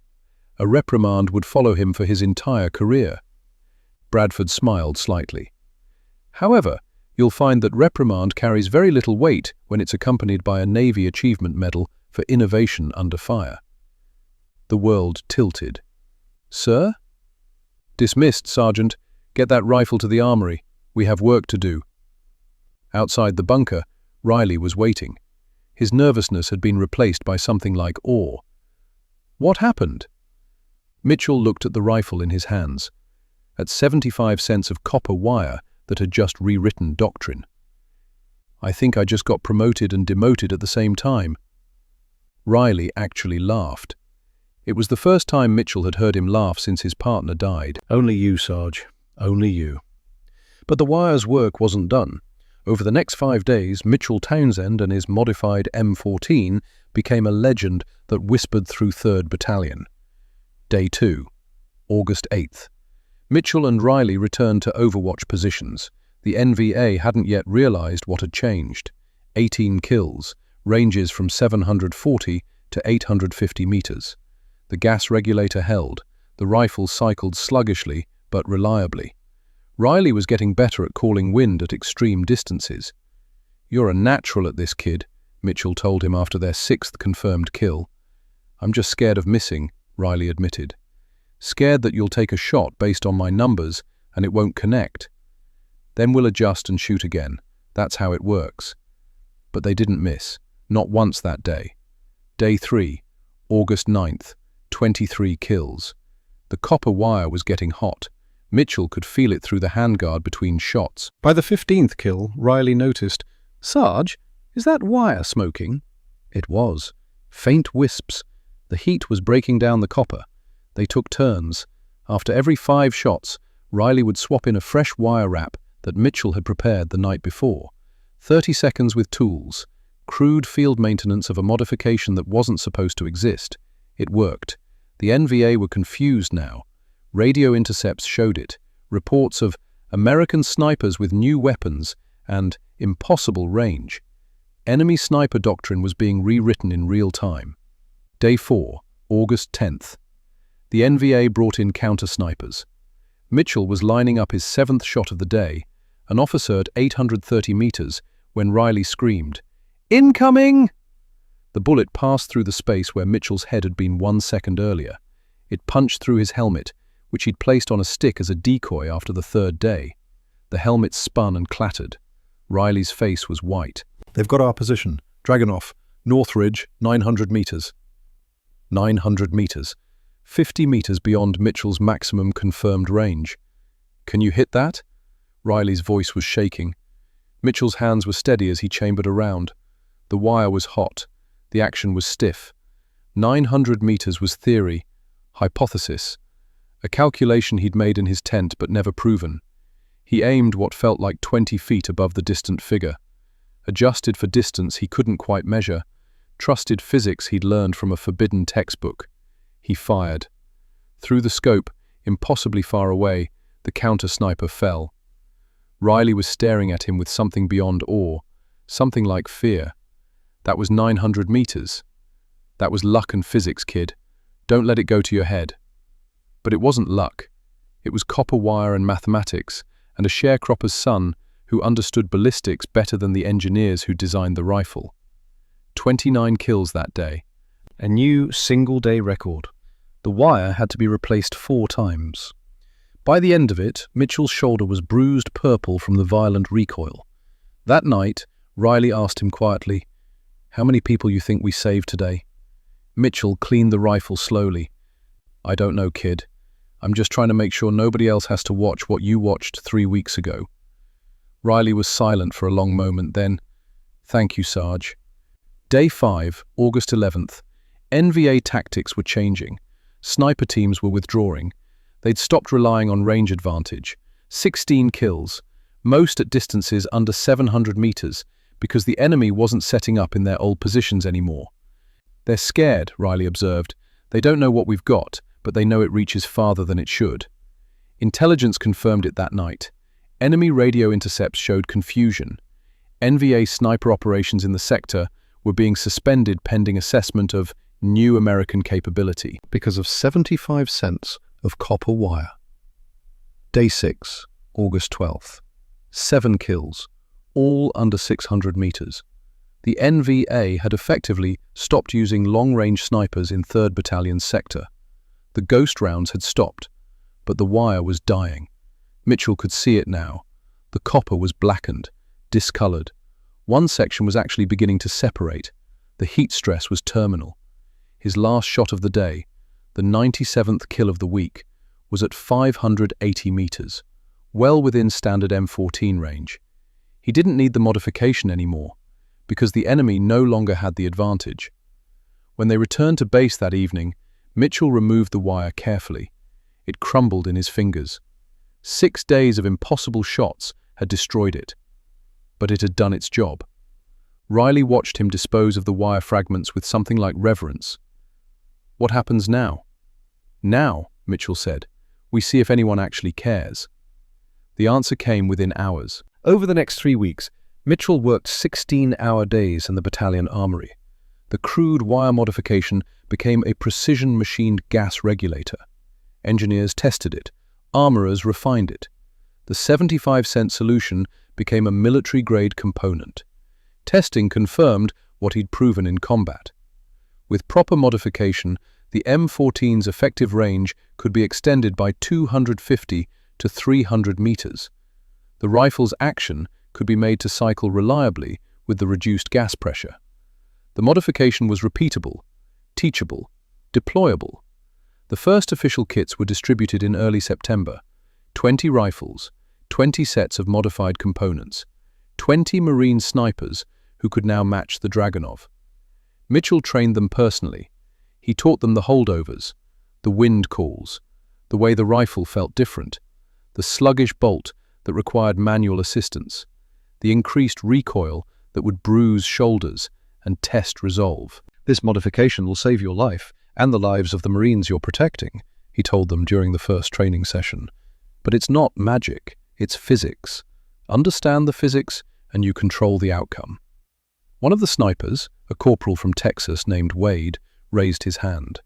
A reprimand would follow him for his entire career. Bradford smiled slightly. "However, you'll find that reprimand carries very little weight when it's accompanied by a Navy Achievement Medal for innovation under fire." The world tilted. "Sir?" "Dismissed, Sergeant. Get that rifle to the armory. We have work to do." Outside the bunker, Riley was waiting. His nervousness had been replaced by something like awe. "What happened?" Mitchell looked at the rifle in his hands, at 75 cents of copper wire that had just rewritten doctrine. "I think I just got promoted and demoted at the same time." Riley actually laughed. It was the first time Mitchell had heard him laugh since his partner died. "Only you, Sarge. Only you." But the wire's work wasn't done. Over the next 5 days, Mitchell Townsend and his modified M14 became a legend that whispered through 3rd Battalion. Day 2, August 8th. Mitchell and Riley returned to Overwatch positions. The NVA hadn't yet realized what had changed. 18 kills, ranges from 740 to 850 meters. The gas regulator held. The rifle cycled sluggishly but reliably. Riley was getting better at calling wind at extreme distances. "You're a natural at this, kid," Mitchell told him after their sixth confirmed kill. "I'm just scared of missing," Riley admitted. "Scared that you'll take a shot based on my numbers and it won't connect. Then we'll adjust and shoot again. That's how it works." But they didn't miss, not once that day. Day 3, August 9th, 23 kills. The copper wire was getting hot. Mitchell could feel it through the handguard between shots. By the 15th kill, Riley noticed, "Sarge, is that wire smoking?" It was. Faint wisps. The heat was breaking down the copper. They took turns. After every 5 shots, Riley would swap in a fresh wire wrap that Mitchell had prepared the night before. 30 seconds with tools. Crude field maintenance of a modification that wasn't supposed to exist. It worked. The NVA were confused now. Radio intercepts showed it. Reports of American snipers with new weapons and impossible range. Enemy sniper doctrine was being rewritten in real time. Day 4, August 10th. The NVA brought in counter-snipers. Mitchell was lining up his 7th shot of the day, an officer at 830 meters, when Riley screamed, "Incoming!" The bullet passed through the space where Mitchell's head had been 1 second earlier. It punched through his helmet, which he'd placed on a stick as a decoy after the 3rd day. The helmet spun and clattered. Riley's face was white. "They've got our position. Dragonoff, North Ridge, 900 meters. 900 meters. 50 meters beyond Mitchell's maximum confirmed range. Can you hit that?" Riley's voice was shaking. Mitchell's hands were steady as he chambered around. The wire was hot. The action was stiff. 900 meters was theory, hypothesis, a calculation he'd made in his tent but never proven. He aimed what felt like 20 feet above the distant figure. Adjusted for distance he couldn't quite measure. Trusted physics he'd learned from a forbidden textbook. He fired. Through the scope, impossibly far away, the counter-sniper fell. Riley was staring at him with something beyond awe, something like fear. That was 900 meters. That was luck and physics, kid. Don't let it go to your head. But it wasn't luck. It was copper wire and mathematics, and a sharecropper's son who understood ballistics better than the engineers who designed the rifle. 29 kills that day. A new single-day record. The wire had to be replaced 4 times. By the end of it, Mitchell's shoulder was bruised purple from the violent recoil. That night, Riley asked him quietly, "How many people you think we saved today?" Mitchell cleaned the rifle slowly. "I don't know, kid. I'm just trying to make sure nobody else has to watch what you watched 3 weeks ago." Riley was silent for a long moment, then, "Thank you, Sarge." Day 5, August 11th. NVA tactics were changing. Sniper teams were withdrawing. They'd stopped relying on range advantage. 16 kills, most at distances under 700 meters, because the enemy wasn't setting up in their old positions anymore. "They're scared," Riley observed. "They don't know what we've got, but they know it reaches farther than it should." Intelligence confirmed it that night. Enemy radio intercepts showed confusion. NVA sniper operations in the sector were being suspended pending assessment of new American capability because of 75 cents of copper wire. Day 6, August 12th. 7 kills, all under 600 meters. The NVA had effectively stopped using long-range snipers in 3rd Battalion's sector. The ghost rounds had stopped, but the wire was dying. Mitchell could see it now. The copper was blackened, discolored. One section was actually beginning to separate. The heat stress was terminal. His last shot of the day, the 97th kill of the week, was at 580 meters, well within standard M14 range. He didn't need the modification anymore, because the enemy no longer had the advantage. When they returned to base that evening, Mitchell removed the wire carefully. It crumbled in his fingers. 6 days of impossible shots had destroyed it. But it had done its job. Riley watched him dispose of the wire fragments with something like reverence. "What happens now?" "Now," Mitchell said, "we see if anyone actually cares." The answer came within hours. Over the next 3 weeks, Mitchell worked 16-hour days in the battalion armory. The crude wire modification became a precision-machined gas regulator. Engineers tested it. Armorers refined it. The 75-cent solution became a military-grade component. Testing confirmed what he'd proven in combat. With proper modification, the M14's effective range could be extended by 250 to 300 meters. The rifle's action could be made to cycle reliably with the reduced gas pressure. The modification was repeatable, teachable, deployable. The first official kits were distributed in early September. 20 rifles, 20 sets of modified components, 20 Marine snipers who could now match the Dragunov. Mitchell trained them personally. He taught them the holdovers, the wind calls, the way the rifle felt different, the sluggish bolt that required manual assistance, the increased recoil that would bruise shoulders and test resolve. This modification will save your life and the lives of the Marines you're protecting, he told them during the first training session. But it's not magic, it's physics. Understand the physics and you control the outcome. One of the snipers, a corporal from Texas named Wade, raised his hand.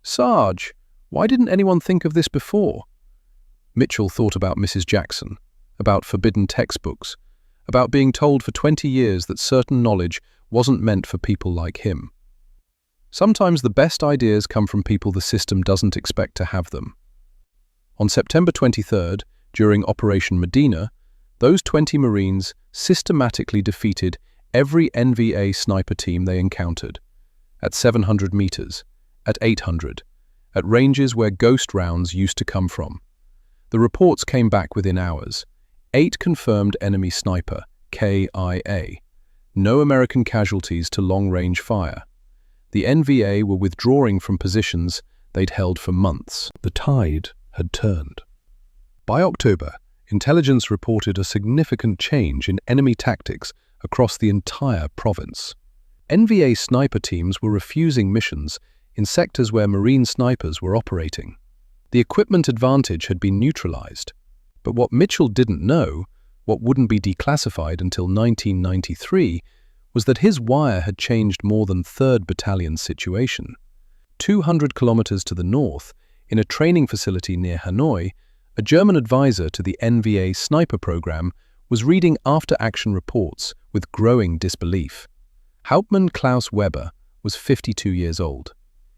"Sarge, why didn't anyone think of this before?" Mitchell thought about Mrs. Jackson, about forbidden textbooks, about being told for 20 years that certain knowledge wasn't meant for people like him. Sometimes the best ideas come from people the system doesn't expect to have them. On September 23rd, during Operation Medina, those 20 Marines systematically defeated every NVA sniper team they encountered, at 700 meters, at 800, at ranges where ghost rounds used to come from. The reports came back within hours. 8 confirmed enemy sniper, KIA. No American casualties to long-range fire. The NVA were withdrawing from positions they'd held for months. The tide had turned. By October, intelligence reported a significant change in enemy tactics across the entire province. NVA sniper teams were refusing missions in sectors where Marine snipers were operating. The equipment advantage had been neutralized. But what Mitchell didn't know, what wouldn't be declassified until 1993, was that his wire had changed more than 3rd Battalion's situation. 200 kilometers to the north, in a training facility near Hanoi, a German advisor to the NVA sniper program was reading after-action reports with growing disbelief. Hauptmann Klaus Weber was 52 years old.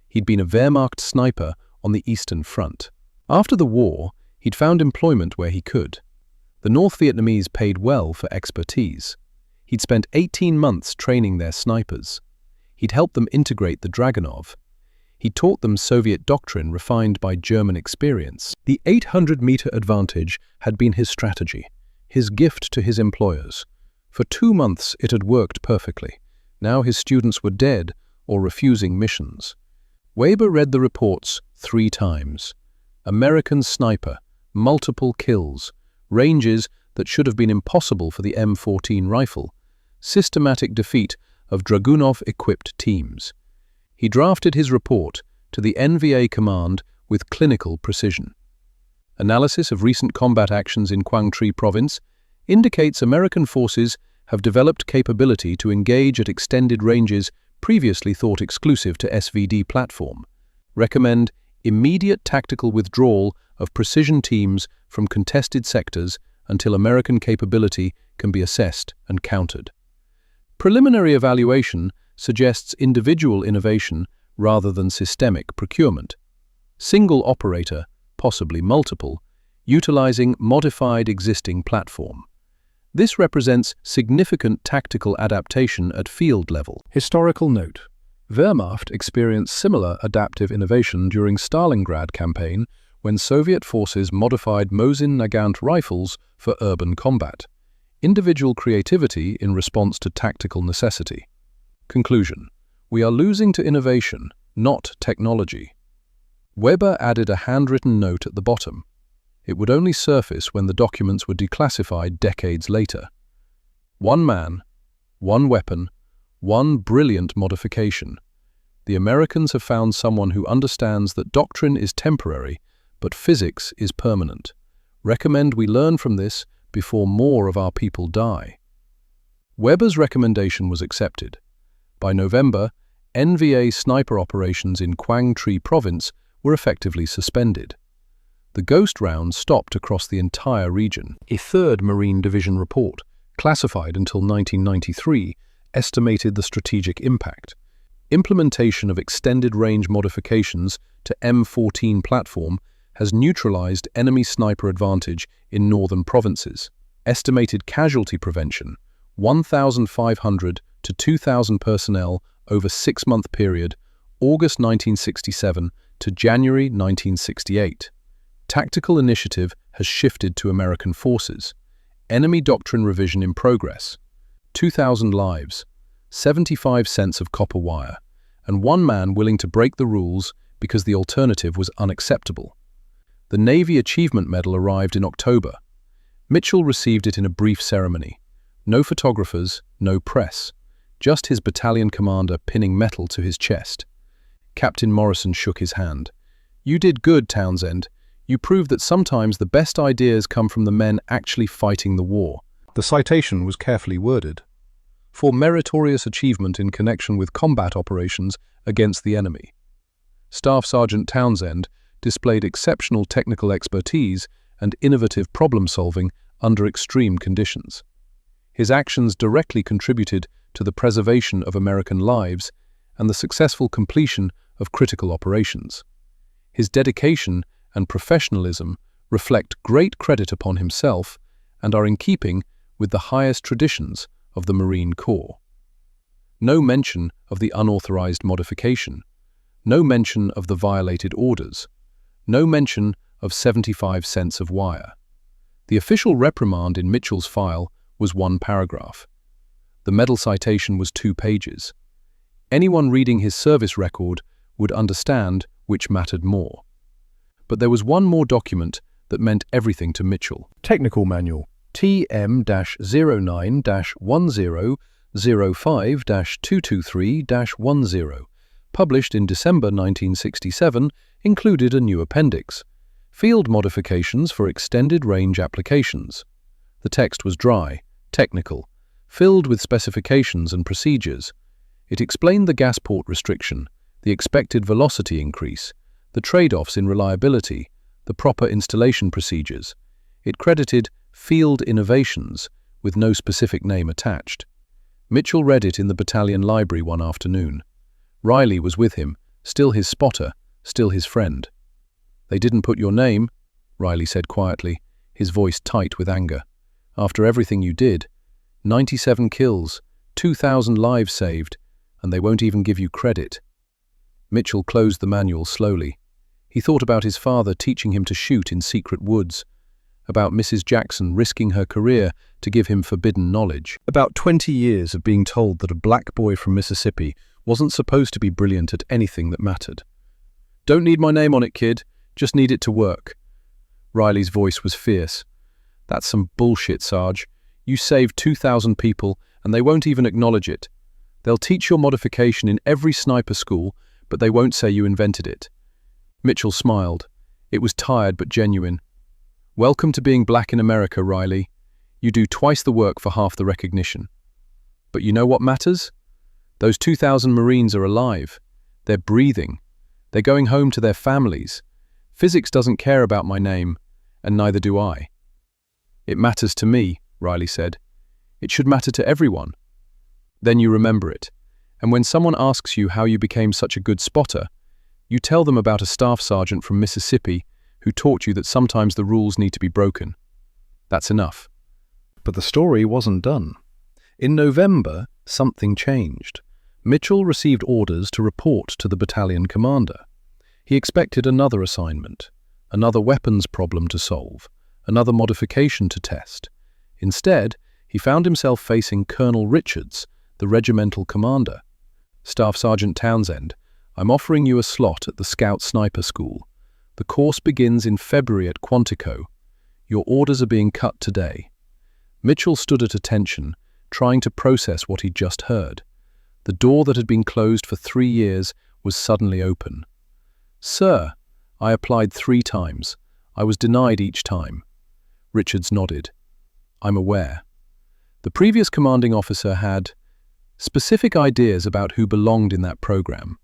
He'd been a Wehrmacht sniper on the Eastern Front. After the war, he'd found employment where he could. The North Vietnamese paid well for expertise. He'd spent 18 months training their snipers. He'd helped them integrate the Dragunov. He taught them Soviet doctrine refined by German experience. The 800-meter advantage had been his strategy, his gift to his employers. For 2 months it had worked perfectly. Now his students were dead or refusing missions. Weber read the reports 3 times. American sniper, multiple kills, ranges that should have been impossible for the M14 rifle, systematic defeat of Dragunov-equipped teams. He drafted his report to the NVA command with clinical precision. Analysis of recent combat actions in Quang Tri province indicates American forces have developed capability to engage at extended ranges previously thought exclusive to SVD platform. Recommend immediate tactical withdrawal of precision teams from contested sectors until American capability can be assessed and countered. Preliminary evaluation suggests individual innovation rather than systemic procurement. Single operator, possibly multiple, utilizing modified existing platform. This represents significant tactical adaptation at field level. Historical note: Wehrmacht experienced similar adaptive innovation during Stalingrad campaign when Soviet forces modified Mosin Nagant rifles for urban combat. Individual creativity in response to tactical necessity. Conclusion: we are losing to innovation, not technology. Weber added a handwritten note at the bottom. It would only surface when the documents were declassified decades later. 1 man, 1 weapon, 1 brilliant modification. The Americans have found someone who understands that doctrine is temporary, but physics is permanent. Recommend we learn from this before more of our people die. Weber's recommendation was accepted. By November, NVA sniper operations in Quang Tri province were effectively suspended. The ghost round stopped across the entire region. A third Marine Division report, classified until 1993, estimated the strategic impact. Implementation of extended-range modifications to M14 platform has neutralized enemy sniper advantage in northern provinces. Estimated casualty prevention, 1,500 to 2,000 personnel over 6-month period, August 1967 to January 1968. Tactical initiative has shifted to American forces. Enemy doctrine revision in progress. 2,000 lives, 75 cents of copper wire, and one man willing to break the rules because the alternative was unacceptable. The Navy Achievement Medal arrived in October. Mitchell received it in a brief ceremony. No photographers, no press, just his battalion commander pinning metal to his chest. Captain Morrison shook his hand. "You did good, Townsend. You proved that sometimes the best ideas come from the men actually fighting the war." The citation was carefully worded. "For meritorious achievement in connection with combat operations against the enemy." Staff Sergeant Townsend displayed exceptional technical expertise and innovative problem-solving under extreme conditions. His actions directly contributed to the preservation of American lives and the successful completion of critical operations. His dedication and professionalism reflect great credit upon himself and are in keeping with the highest traditions of the Marine Corps. No mention of the unauthorized modification, no mention of the violated orders, no mention of 75 cents of wire. The official reprimand in Mitchell's file was 1 paragraph. The medal citation was 2 pages. Anyone reading his service record would understand which mattered more. But there was one more document that meant everything to Mitchell. Technical Manual TM-09-1005-223-10, published in December 1967, included a new appendix, Field Modifications for Extended Range Applications. The text was dry, technical, filled with specifications and procedures. It explained the gas port restriction, the expected velocity increase, the trade-offs in reliability, the proper installation procedures. It credited Field Innovations with no specific name attached. Mitchell read it in the battalion library one afternoon. Riley was with him, still his spotter, still his friend. "They didn't put your name," Riley said quietly, his voice tight with anger. "After everything you did, 97 kills, 2,000 lives saved, and they won't even give you credit." Mitchell closed the manual slowly. He thought about his father teaching him to shoot in secret woods, about Mrs. Jackson risking her career to give him forbidden knowledge, about 20 years of being told that a black boy from Mississippi wasn't supposed to be brilliant at anything that mattered. "Don't need my name on it, kid. Just need it to work." Riley's voice was fierce. "That's some bullshit, Sarge. You saved 2,000 people, and they won't even acknowledge it. They'll teach your modification in every sniper school, but they won't say you invented it." Mitchell smiled. It was tired but genuine. "Welcome to being black in America, Riley. You do twice the work for half the recognition. But you know what matters? Those 2,000 Marines are alive. They're breathing. They're going home to their families. Physics doesn't care about my name, and neither do I." "It matters to me," Riley said. "It should matter to everyone. Then you remember it, and when someone asks you how you became such a good spotter, you tell them about a staff sergeant from Mississippi who taught you that sometimes the rules need to be broken. That's enough." But the story wasn't done. In November, something changed. Mitchell received orders to report to the battalion commander. He expected another assignment, another weapons problem to solve, another modification to test. Instead, he found himself facing Colonel Richards, the regimental commander. "Staff Sergeant Townsend, I'm offering you a slot at the Scout Sniper School. The course begins in February at Quantico. Your orders are being cut today." Mitchell stood at attention, trying to process what he'd just heard. The door that had been closed for 3 years was suddenly open. "Sir, I applied 3 times. I was denied each time." Richards nodded. "I'm aware. The previous commanding officer had specific ideas about who belonged in that program.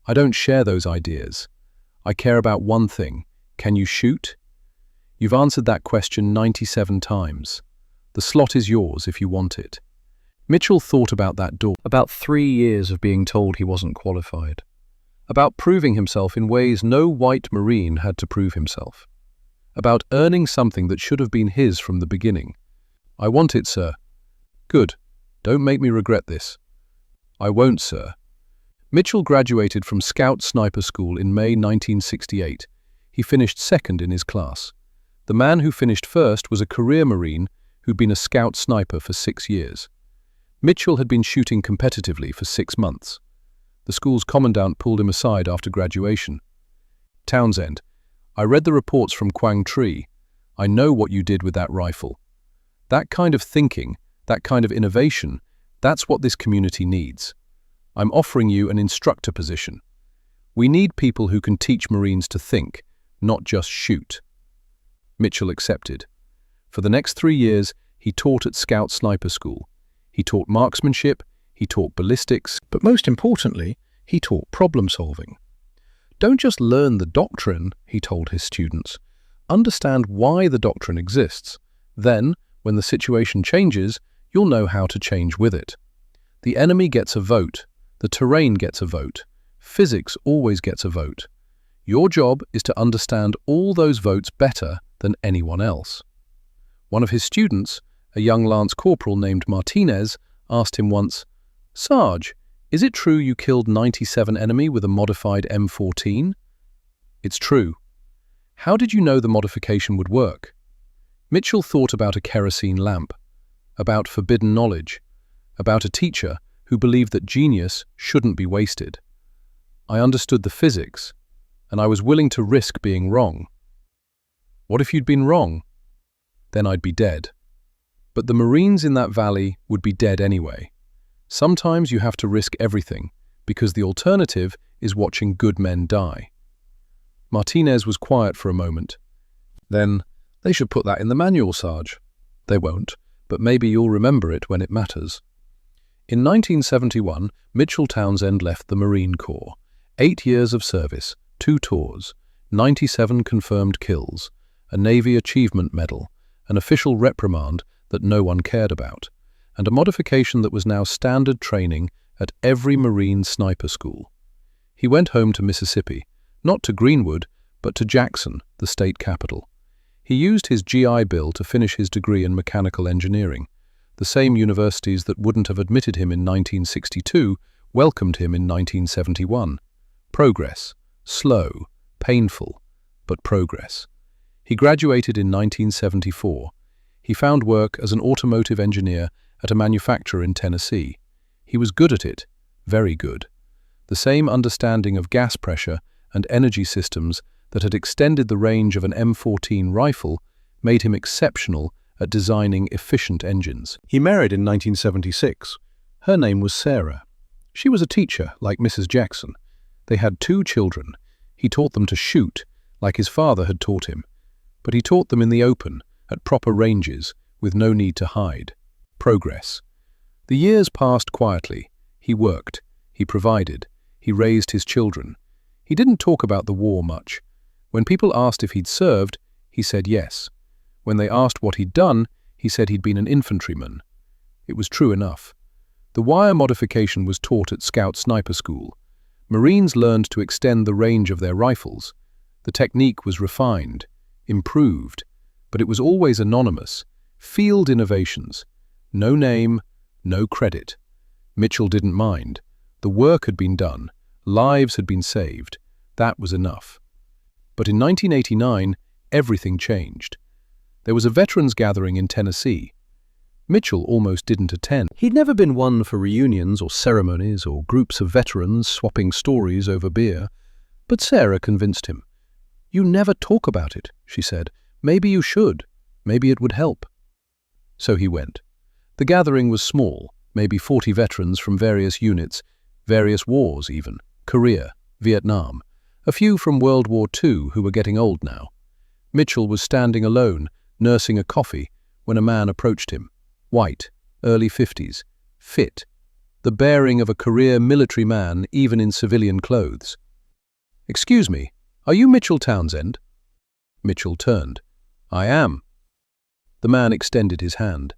I don't share those ideas. I care about one thing. Can you shoot? You've answered that question 97 times. The slot is yours if you want it. Mitchell thought about that door, about 3 years of being told he wasn't qualified, about proving himself in ways no white Marine had to prove himself, about earning something that should have been his from the beginning. I want it, sir. Good. Don't make me regret this. I won't, sir. Mitchell graduated from Scout Sniper School in May 1968. He finished second in his class. The man who finished first was a career Marine who'd been a Scout Sniper for 6 years. Mitchell had been shooting competitively for 6 months. The school's commandant pulled him aside after graduation. Townsend, I read the reports from Quang Tri. I know what you did with that rifle. That kind of thinking, that kind of innovation, that's what this community needs. I'm offering you an instructor position. We need people who can teach Marines to think, not just shoot. Mitchell accepted. For the next 3 years, he taught at Scout Sniper School. He taught marksmanship, he taught ballistics, But most importantly, he taught problem solving. Don't just learn the doctrine, he told his students. Understand why the doctrine exists. Then, when the situation changes, you'll know how to change with it. The enemy gets a vote. The terrain gets a vote. Physics always gets a vote. Your job is to understand all those votes better than anyone else. One of his students, a young lance corporal named Martinez, asked him once, Sarge, is it true you killed 97 enemy with a modified M14? It's true. How did you know the modification would work? Mitchell thought about a kerosene lamp, about forbidden knowledge, about a teacher who believed that genius shouldn't be wasted. I understood the physics, and I was willing to risk being wrong. What if you'd been wrong? Then I'd be dead. But the Marines in that valley would be dead anyway. Sometimes you have to risk everything, because the alternative is watching good men die. Martinez was quiet for a moment. Then, they should put that in the manual, Sarge. They won't, but maybe you'll remember it when it matters. In 1971, Mitchell Townsend left the Marine Corps. 8 years of service, 2 tours, 97 confirmed kills, a Navy Achievement Medal, an official reprimand that no one cared about, and a modification that was now standard training at every Marine sniper school. He went home to Mississippi, not to Greenwood, but to Jackson, the state capital. He used his GI Bill to finish his degree in mechanical engineering. The same universities that wouldn't have admitted him in 1962 welcomed him in 1971. Progress. Slow, painful, but progress. He graduated in 1974. He found work as an automotive engineer at a manufacturer in Tennessee. He was good at it, very good. The same understanding of gas pressure and energy systems that had extended the range of an M14 rifle made him exceptional at designing efficient engines. He married in 1976. Her name was Sarah. She was a teacher, like Mrs. Jackson. They had 2 children. He taught them to shoot, like his father had taught him. But he taught them in the open, at proper ranges, with no need to hide. Progress. The years passed quietly. He worked. He provided. He raised his children. He didn't talk about the war much. When people asked if he'd served, he said yes. When they asked what he'd done, he said he'd been an infantryman. It was true enough. The wire modification was taught at Scout Sniper School. Marines learned to extend the range of their rifles. The technique was refined, improved, but it was always anonymous. Field innovations. No name, no credit. Mitchell didn't mind. The work had been done. Lives had been saved. That was enough. But in 1989, everything changed. There was a veterans gathering in Tennessee. Mitchell almost didn't attend. He'd never been one for reunions or ceremonies or groups of veterans swapping stories over beer. But Sarah convinced him. "You never talk about it," she said. "Maybe you should. Maybe it would help." So he went. The gathering was small, maybe 40 veterans from various units, various wars even, Korea, Vietnam, a few from World War II who were getting old now. Mitchell was standing alone, nursing a coffee, when a man approached him. White, early 50s, fit, the bearing of a career military man even in civilian clothes. "Excuse me, are you Mitchell Townsend?" Mitchell turned. I am. The man extended his hand.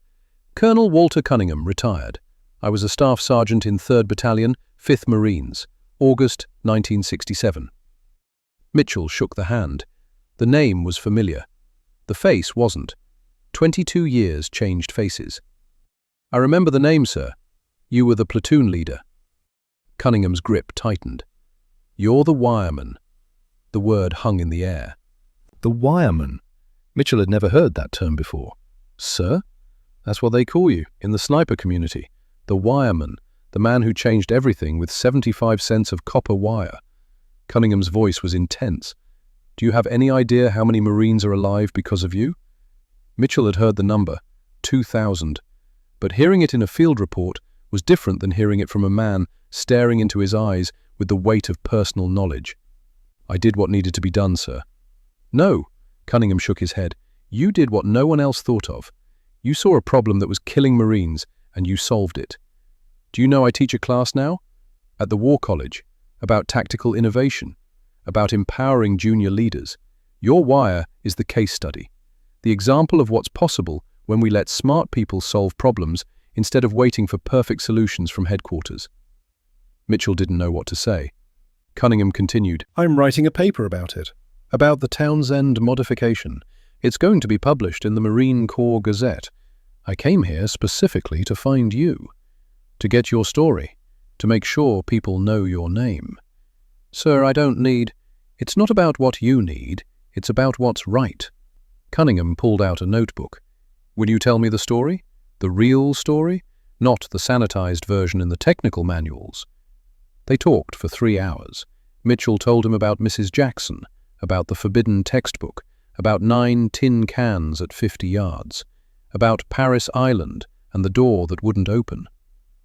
Colonel Walter Cunningham, retired. I was a staff sergeant in 3rd Battalion, 5th Marines, August 1967. Mitchell shook the hand. The name was familiar. The face wasn't. 22 years changed faces. I remember the name, sir. You were the platoon leader. Cunningham's grip tightened. You're the wireman. The word hung in the air. The wireman. Mitchell had never heard that term before. Sir? That's what they call you in the sniper community. The wireman, the man who changed everything with 75 cents of copper wire. Cunningham's voice was intense. Do you have any idea how many Marines are alive because of you? Mitchell had heard the number, 2,000. But hearing it in a field report was different than hearing it from a man staring into his eyes with the weight of personal knowledge. I did what needed to be done, sir. No, Cunningham shook his head. You did what no one else thought of. You saw a problem that was killing Marines, and you solved it. Do you know I teach a class now? At the War College, about tactical innovation, about empowering junior leaders. Your wire is the case study, the example of what's possible when we let smart people solve problems instead of waiting for perfect solutions from headquarters. Mitchell didn't know what to say. Cunningham continued, I'm writing a paper about it, about the Townsend modification. It's going to be published in the Marine Corps Gazette. I came here specifically to find you, to get your story, to make sure people know your name. Sir, I don't need... It's not about what you need, it's about what's right. Cunningham pulled out a notebook. Will you tell me the story? The real story? Not the sanitized version in the technical manuals. They talked for 3 hours. Mitchell told him about Mrs. Jackson, about the forbidden textbook, about 9 tin cans at 50 yards, about Paris Island and the door that wouldn't open,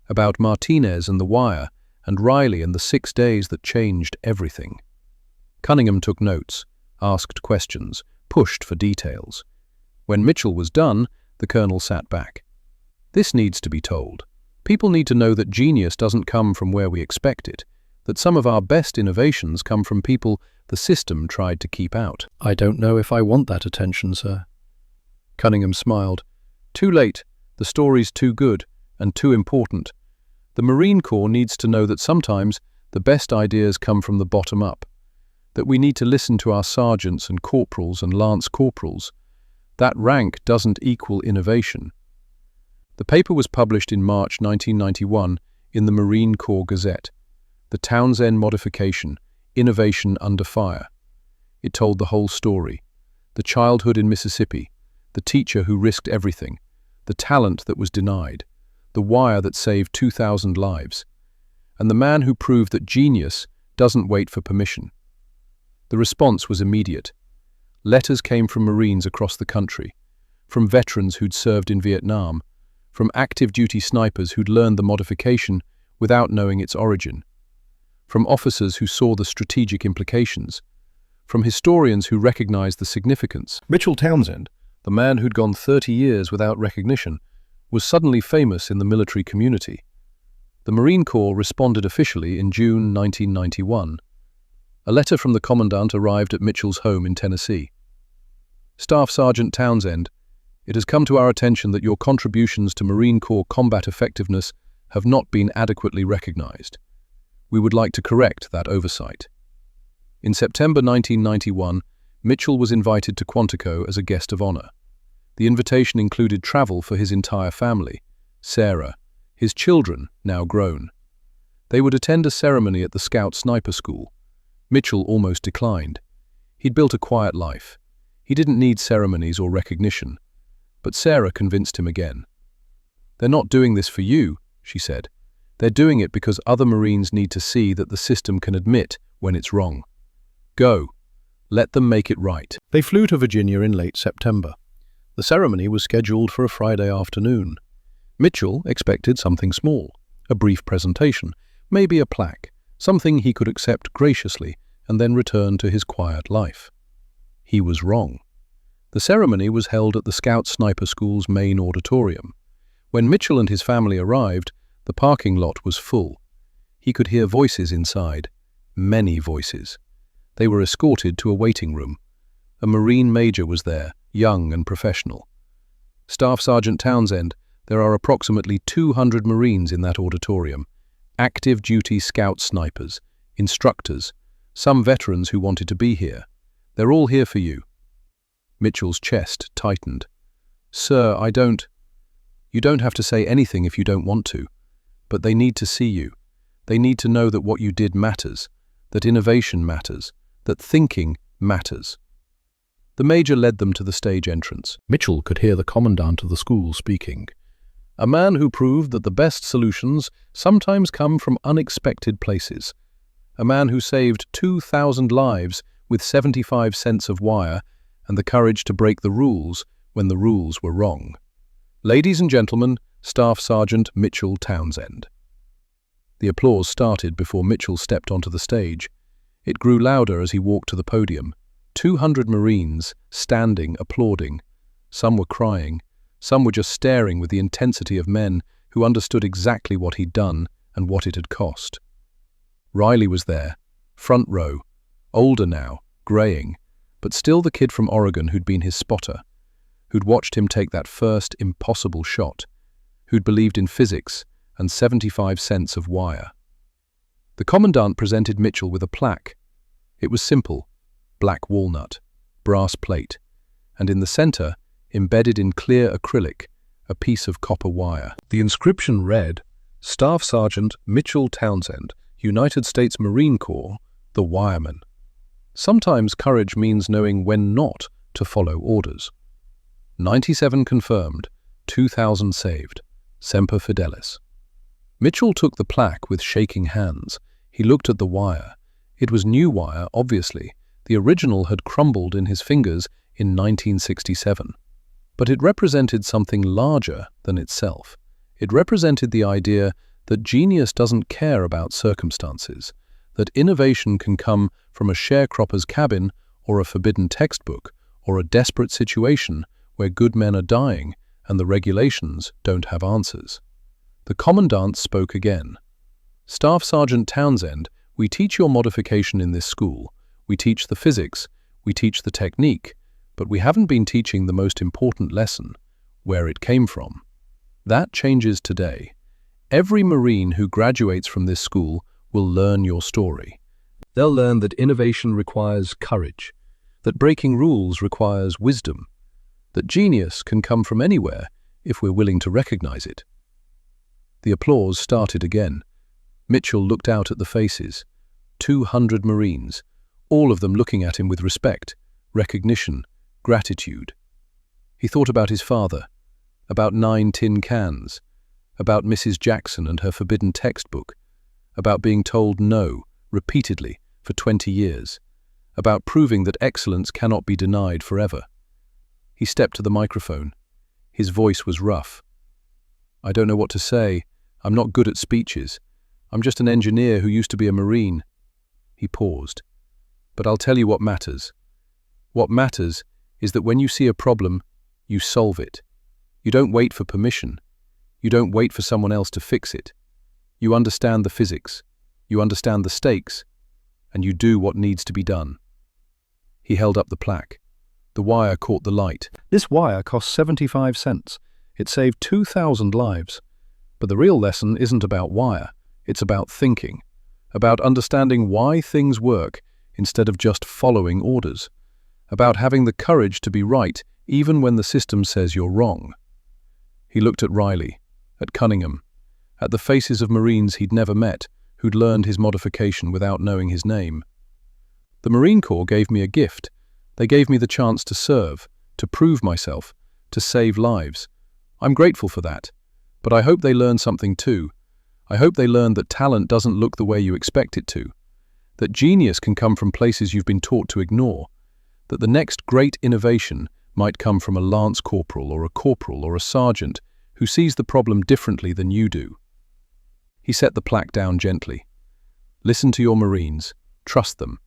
about Martinez and the wire, and Riley and the 6 days that changed everything. Cunningham took notes, asked questions, pushed for details. When Mitchell was done, the colonel sat back. This needs to be told. People need to know that genius doesn't come from where we expect it, that some of our best innovations come from people the system tried to keep out. I don't know if I want that attention, sir. Cunningham smiled. Too late. The story's too good and too important. The Marine Corps needs to know that sometimes the best ideas come from the bottom up, that we need to listen to our sergeants and corporals and lance corporals. That rank doesn't equal innovation. The paper was published in March 1991 in the Marine Corps Gazette. The Townsend Modification, Innovation Under Fire. It told the whole story. The childhood in Mississippi, the teacher who risked everything, the talent that was denied, the wire that saved 2,000 lives, and the man who proved that genius doesn't wait for permission. The response was immediate. Letters came from Marines across the country, from veterans who'd served in Vietnam, from active duty snipers who'd learned the modification without knowing its origin, from officers who saw the strategic implications, from historians who recognized the significance. Mitchell Townsend, the man who'd gone 30 years without recognition, was suddenly famous in the military community. The Marine Corps responded officially in June 1991. A letter from the commandant arrived at Mitchell's home in Tennessee. Staff Sergeant Townsend, it has come to our attention that your contributions to Marine Corps combat effectiveness have not been adequately recognized. We would like to correct that oversight. In September 1991, Mitchell was invited to Quantico as a guest of honor. The invitation included travel for his entire family, Sarah, his children, now grown. They would attend a ceremony at the Scout Sniper School. Mitchell almost declined. He'd built a quiet life. He didn't need ceremonies or recognition. But Sarah convinced him again. They're not doing this for you, she said. They're doing it because other Marines need to see that the system can admit when it's wrong. Go. Let them make it right. They flew to Virginia in late September. The ceremony was scheduled for a Friday afternoon. Mitchell expected something small, a brief presentation, maybe a plaque, something he could accept graciously and then return to his quiet life. He was wrong. The ceremony was held at the Scout Sniper School's main auditorium. When Mitchell and his family arrived, the parking lot was full. He could hear voices inside, many voices. They were escorted to a waiting room. A Marine major was there, young and professional. Staff Sergeant Townsend, there are approximately 200 Marines in that auditorium, active duty scout snipers, instructors, some veterans who wanted to be here. They're all here for you. Mitchell's chest tightened. Sir, You don't have to say anything if you don't want to, but they need to see you. They need to know that what you did matters, that innovation matters, that thinking matters. The Major led them to the stage entrance. Mitchell could hear the commandant of the school speaking. A man who proved that the best solutions sometimes come from unexpected places. A man who saved 2,000 lives with 75 cents of wire and the courage to break the rules when the rules were wrong. Ladies and gentlemen, Staff Sergeant Mitchell Townsend. The applause started before Mitchell stepped onto the stage. It grew louder as he walked to the podium. 200 Marines standing, applauding. Some were crying. Some were just staring with the intensity of men who understood exactly what he'd done and what it had cost. Riley was there, front row, older now, graying, but still the kid from Oregon who'd been his spotter, who'd watched him take that first impossible shot, who'd believed in physics and 75 cents of wire. The commandant presented Mitchell with a plaque. It was simple, black walnut, brass plate, and in the center, embedded in clear acrylic, a piece of copper wire. The inscription read, Staff Sergeant Mitchell Townsend, United States Marine Corps, the Wireman. Sometimes courage means knowing when not to follow orders. 97 confirmed, 2,000 saved. Semper Fidelis. Mitchell took the plaque with shaking hands. He looked at the wire. It was new wire, obviously. The original had crumbled in his fingers in 1967. But it represented something larger than itself. It represented the idea that genius doesn't care about circumstances, that innovation can come from a sharecropper's cabin or a forbidden textbook or a desperate situation where good men are dying and the regulations don't have answers. The commandant spoke again. Staff Sergeant Townsend, we teach your modification in this school. We teach the physics, we teach the technique, but we haven't been teaching the most important lesson, where it came from. That changes today. Every Marine who graduates from this school will learn your story. They'll learn that innovation requires courage, that breaking rules requires wisdom, that genius can come from anywhere if we're willing to recognize it. The applause started again. Mitchell looked out at the faces. 200 Marines, all of them looking at him with respect, recognition, gratitude. He thought about his father, about 9 tin cans, about Mrs. Jackson and her forbidden textbook, about being told no repeatedly for 20 years, about proving that excellence cannot be denied forever. He stepped to the microphone. His voice was rough. I don't know what to say. I'm not good at speeches. I'm just an engineer who used to be a Marine. He paused. But I'll tell you what matters. What matters is that when you see a problem, you solve it. You don't wait for permission. You don't wait for someone else to fix it. You understand the physics. You understand the stakes. And you do what needs to be done. He held up the plaque. The wire caught the light. This wire cost 75 cents. It saved 2,000 lives. But the real lesson isn't about wire. It's about thinking. About understanding why things work instead of just following orders. About having the courage to be right even when the system says you're wrong. He looked at Riley, at Cunningham, at the faces of Marines he'd never met, who'd learned his modification without knowing his name. The Marine Corps gave me a gift. They gave me the chance to serve, to prove myself, to save lives. I'm grateful for that. But I hope they learn something too. I hope they learn that talent doesn't look the way you expect it to. That genius can come from places you've been taught to ignore. That the next great innovation might come from a lance corporal or a sergeant who sees the problem differently than you do. He set the plaque down gently. Listen to your Marines. Trust them.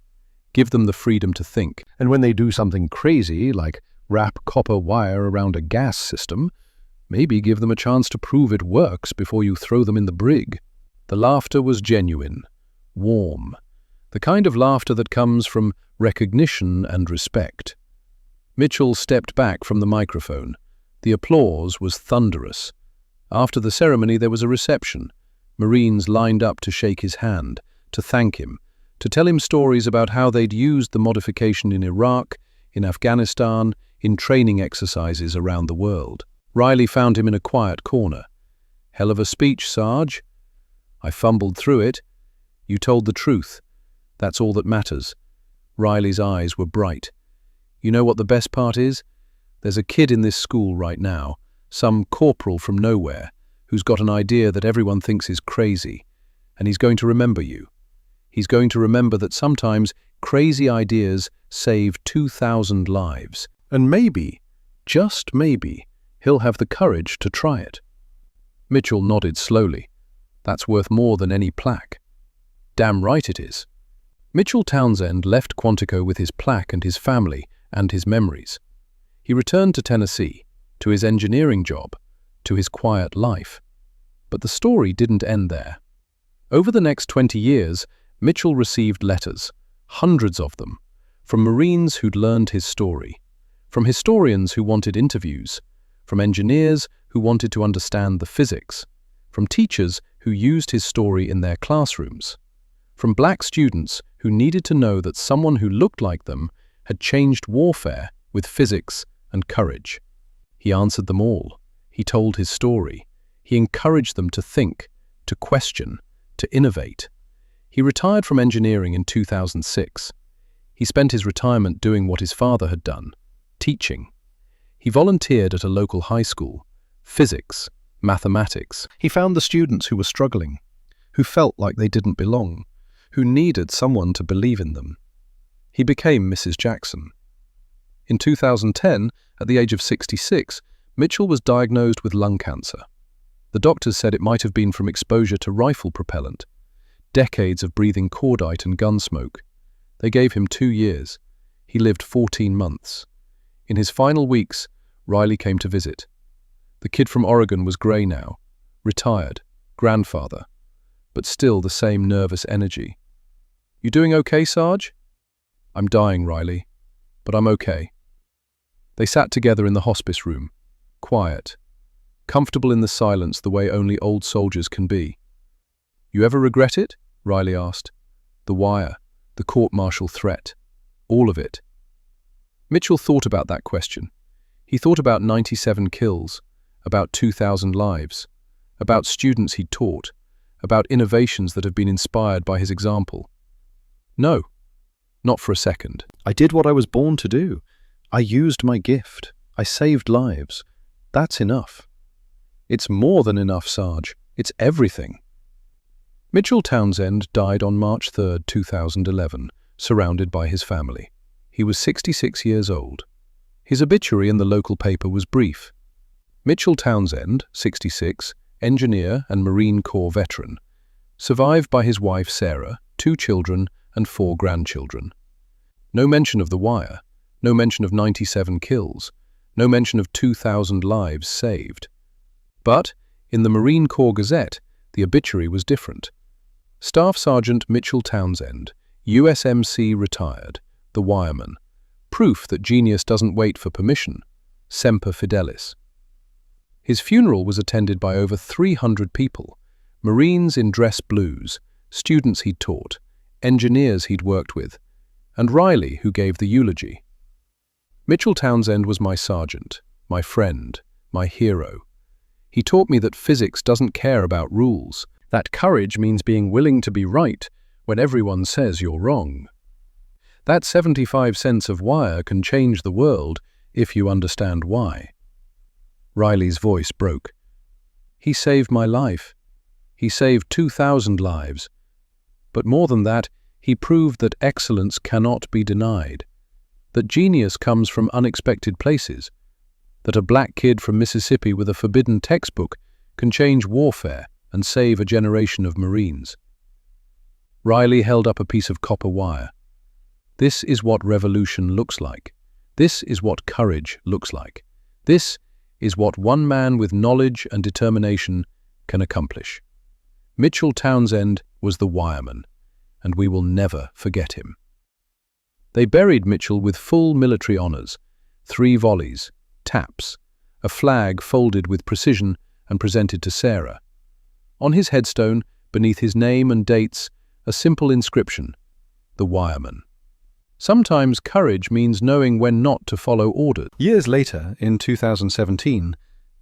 Give them the freedom to think. And when they do something crazy, like wrap copper wire around a gas system, maybe give them a chance to prove it works before you throw them in the brig. The laughter was genuine, warm, the kind of laughter that comes from recognition and respect. Mitchell stepped back from the microphone. The applause was thunderous. After the ceremony, there was a reception. Marines lined up to shake his hand, to thank him, to tell him stories about how they'd used the modification in Iraq, in Afghanistan, in training exercises around the world. Riley found him in a quiet corner. "Hell of a speech, Sarge." "I fumbled through it." "You told the truth. That's all that matters." Riley's eyes were bright. "You know what the best part is? There's a kid in this school right now, some corporal from nowhere, who's got an idea that everyone thinks is crazy, and he's going to remember you. He's going to remember that sometimes crazy ideas save 2,000 lives, and maybe, just maybe, he'll have the courage to try it." Mitchell nodded slowly. "That's worth more than any plaque." "Damn right it is." Mitchell Townsend left Quantico with his plaque and his family and his memories. He returned to Tennessee, to his engineering job, to his quiet life. But the story didn't end there. Over the next 20 years, Mitchell received letters, hundreds of them, from Marines who'd learned his story, from historians who wanted interviews, from engineers who wanted to understand the physics, from teachers who used his story in their classrooms, from black students who needed to know that someone who looked like them had changed warfare with physics and courage. He answered them all. He told his story. He encouraged them to think, to question, to innovate. He retired from engineering in 2006. He spent his retirement doing what his father had done, teaching. He volunteered at a local high school, physics, mathematics. He found the students who were struggling, who felt like they didn't belong, who needed someone to believe in them. He became Mrs. Jackson. In 2010, at the age of 66, Mitchell was diagnosed with lung cancer. The doctors said it might have been from exposure to rifle propellant, decades of breathing cordite and gun smoke. They gave him 2 years. He lived 14 months. In his final weeks, Riley came to visit. The kid from Oregon was grey now, retired, grandfather, but still the same nervous energy. "You doing okay, Sarge?" "I'm dying, Riley, but I'm okay." They sat together in the hospice room, quiet, comfortable in the silence the way only old soldiers can be. "You ever regret it?" Riley asked. "The wire, the court-martial threat, all of it." Mitchell thought about that question. He thought about 97 kills, about 2,000 lives, about students he'd taught, about innovations that have been inspired by his example. No, not for a second. "I did what I was born to do. I used my gift. I saved lives. That's enough." "It's more than enough, Sarge. It's everything." Mitchell Townsend died on March 3, 2011, surrounded by his family. He was 66 years old. His obituary in the local paper was brief. Mitchell Townsend, 66, engineer and Marine Corps veteran, survived by his wife Sarah, 2 children and 4 grandchildren. No mention of the wire, no mention of 97 kills, no mention of 2,000 lives saved. But, in the Marine Corps Gazette, the obituary was different. Staff Sergeant Mitchell Townsend, USMC retired, the wireman. Proof that genius doesn't wait for permission. Semper Fidelis. His funeral was attended by over 300 people, Marines in dress blues, students he'd taught, engineers he'd worked with, and Riley, who gave the eulogy. Mitchell Townsend was my sergeant, my friend, my hero. He taught me that physics doesn't care about rules, that courage means being willing to be right when everyone says you're wrong. That 75 cents of wire can change the world if you understand why. Riley's voice broke. He saved my life. He saved 2,000 lives. But more than that, he proved that excellence cannot be denied, that genius comes from unexpected places, that a black kid from Mississippi with a forbidden textbook can change warfare and save a generation of Marines. Riley held up a piece of copper wire. This is what revolution looks like. This is what courage looks like. This is what one man with knowledge and determination can accomplish. Mitchell Townsend was the wireman, and we will never forget him. They buried Mitchell with full military honors, 3 volleys, taps, a flag folded with precision and presented to Sarah. On his headstone, beneath his name and dates, a simple inscription, the wireman. Sometimes courage means knowing when not to follow orders. Years later, in 2017,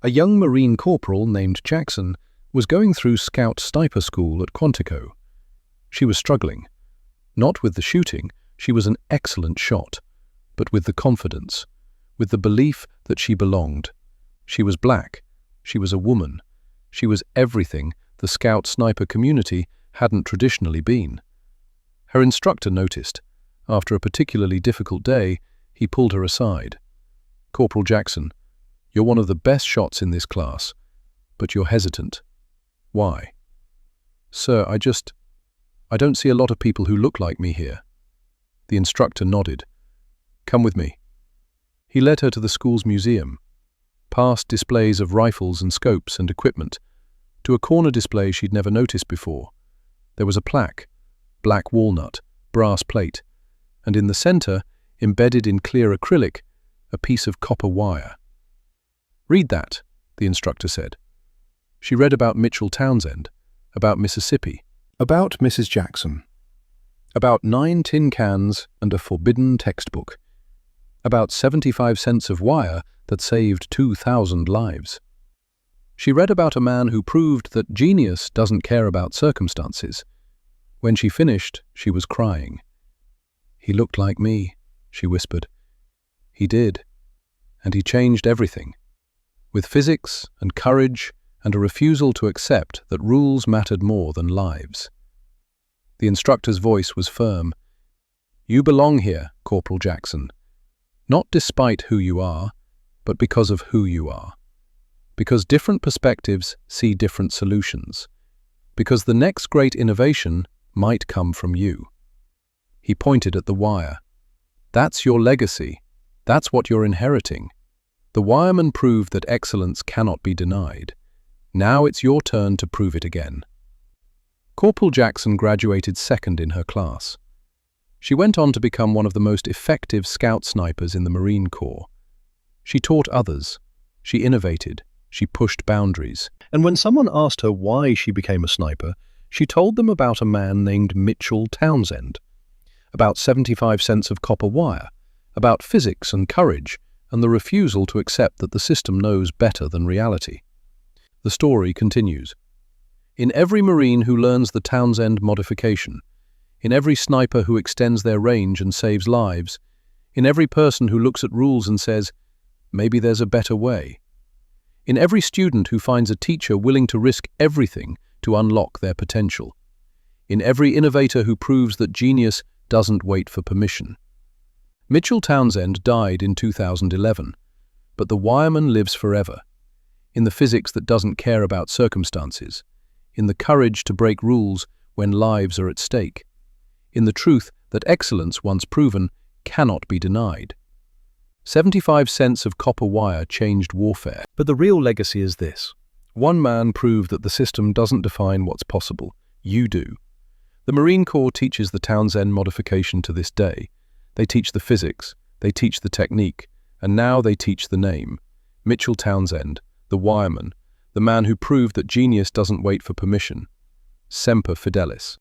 a young Marine corporal named Jackson was going through Scout Sniper School at Quantico. She was struggling. Not with the shooting, she was an excellent shot, but with the confidence, with the belief that she belonged. She was black, she was a woman, she was everything the Scout Sniper community hadn't traditionally been. Her instructor noticed. After a particularly difficult day, he pulled her aside. "Corporal Jackson, you're one of the best shots in this class, but you're hesitant. Why?" "Sir, I don't see a lot of people who look like me here." The instructor nodded. "Come with me." He led her to the school's museum, past displays of rifles and scopes and equipment, to a corner display she'd never noticed before. There was a plaque, black walnut, brass plate, and in the center, embedded in clear acrylic, a piece of copper wire. "Read that," the instructor said. She read about Mitchell Townsend, about Mississippi, about Mrs. Jackson, about 9 tin cans and a forbidden textbook, about 75 cents of wire that saved 2,000 lives. She read about a man who proved that genius doesn't care about circumstances. When she finished, she was crying. "He looked like me," she whispered. "He did, and he changed everything, with physics and courage and a refusal to accept that rules mattered more than lives." The instructor's voice was firm. "You belong here, Corporal Jackson, not despite who you are, but because of who you are. Because different perspectives see different solutions. Because the next great innovation might come from you." He pointed at the wire. "That's your legacy. That's what you're inheriting. The wireman proved that excellence cannot be denied. Now it's your turn to prove it again." Corporal Jackson graduated second in her class. She went on to become one of the most effective scout snipers in the Marine Corps. She taught others. She innovated. She pushed boundaries. And when someone asked her why she became a sniper, she told them about a man named Mitchell Townsend, about 75 cents of copper wire, about physics and courage, and the refusal to accept that the system knows better than reality. The story continues. In every Marine who learns the Townsend modification, in every sniper who extends their range and saves lives, in every person who looks at rules and says, "Maybe there's a better way," in every student who finds a teacher willing to risk everything to unlock their potential, in every innovator who proves that genius doesn't wait for permission. Mitchell Townsend died in 2011, but the wireman lives forever, in the physics that doesn't care about circumstances, in the courage to break rules when lives are at stake, in the truth that excellence, once proven, cannot be denied. 75 cents of copper wire changed warfare. But the real legacy is this. One man proved that the system doesn't define what's possible. You do. The Marine Corps teaches the Townsend modification to this day. They teach the physics, they teach the technique, and now they teach the name. Mitchell Townsend, the wireman, the man who proved that genius doesn't wait for permission. Semper Fidelis.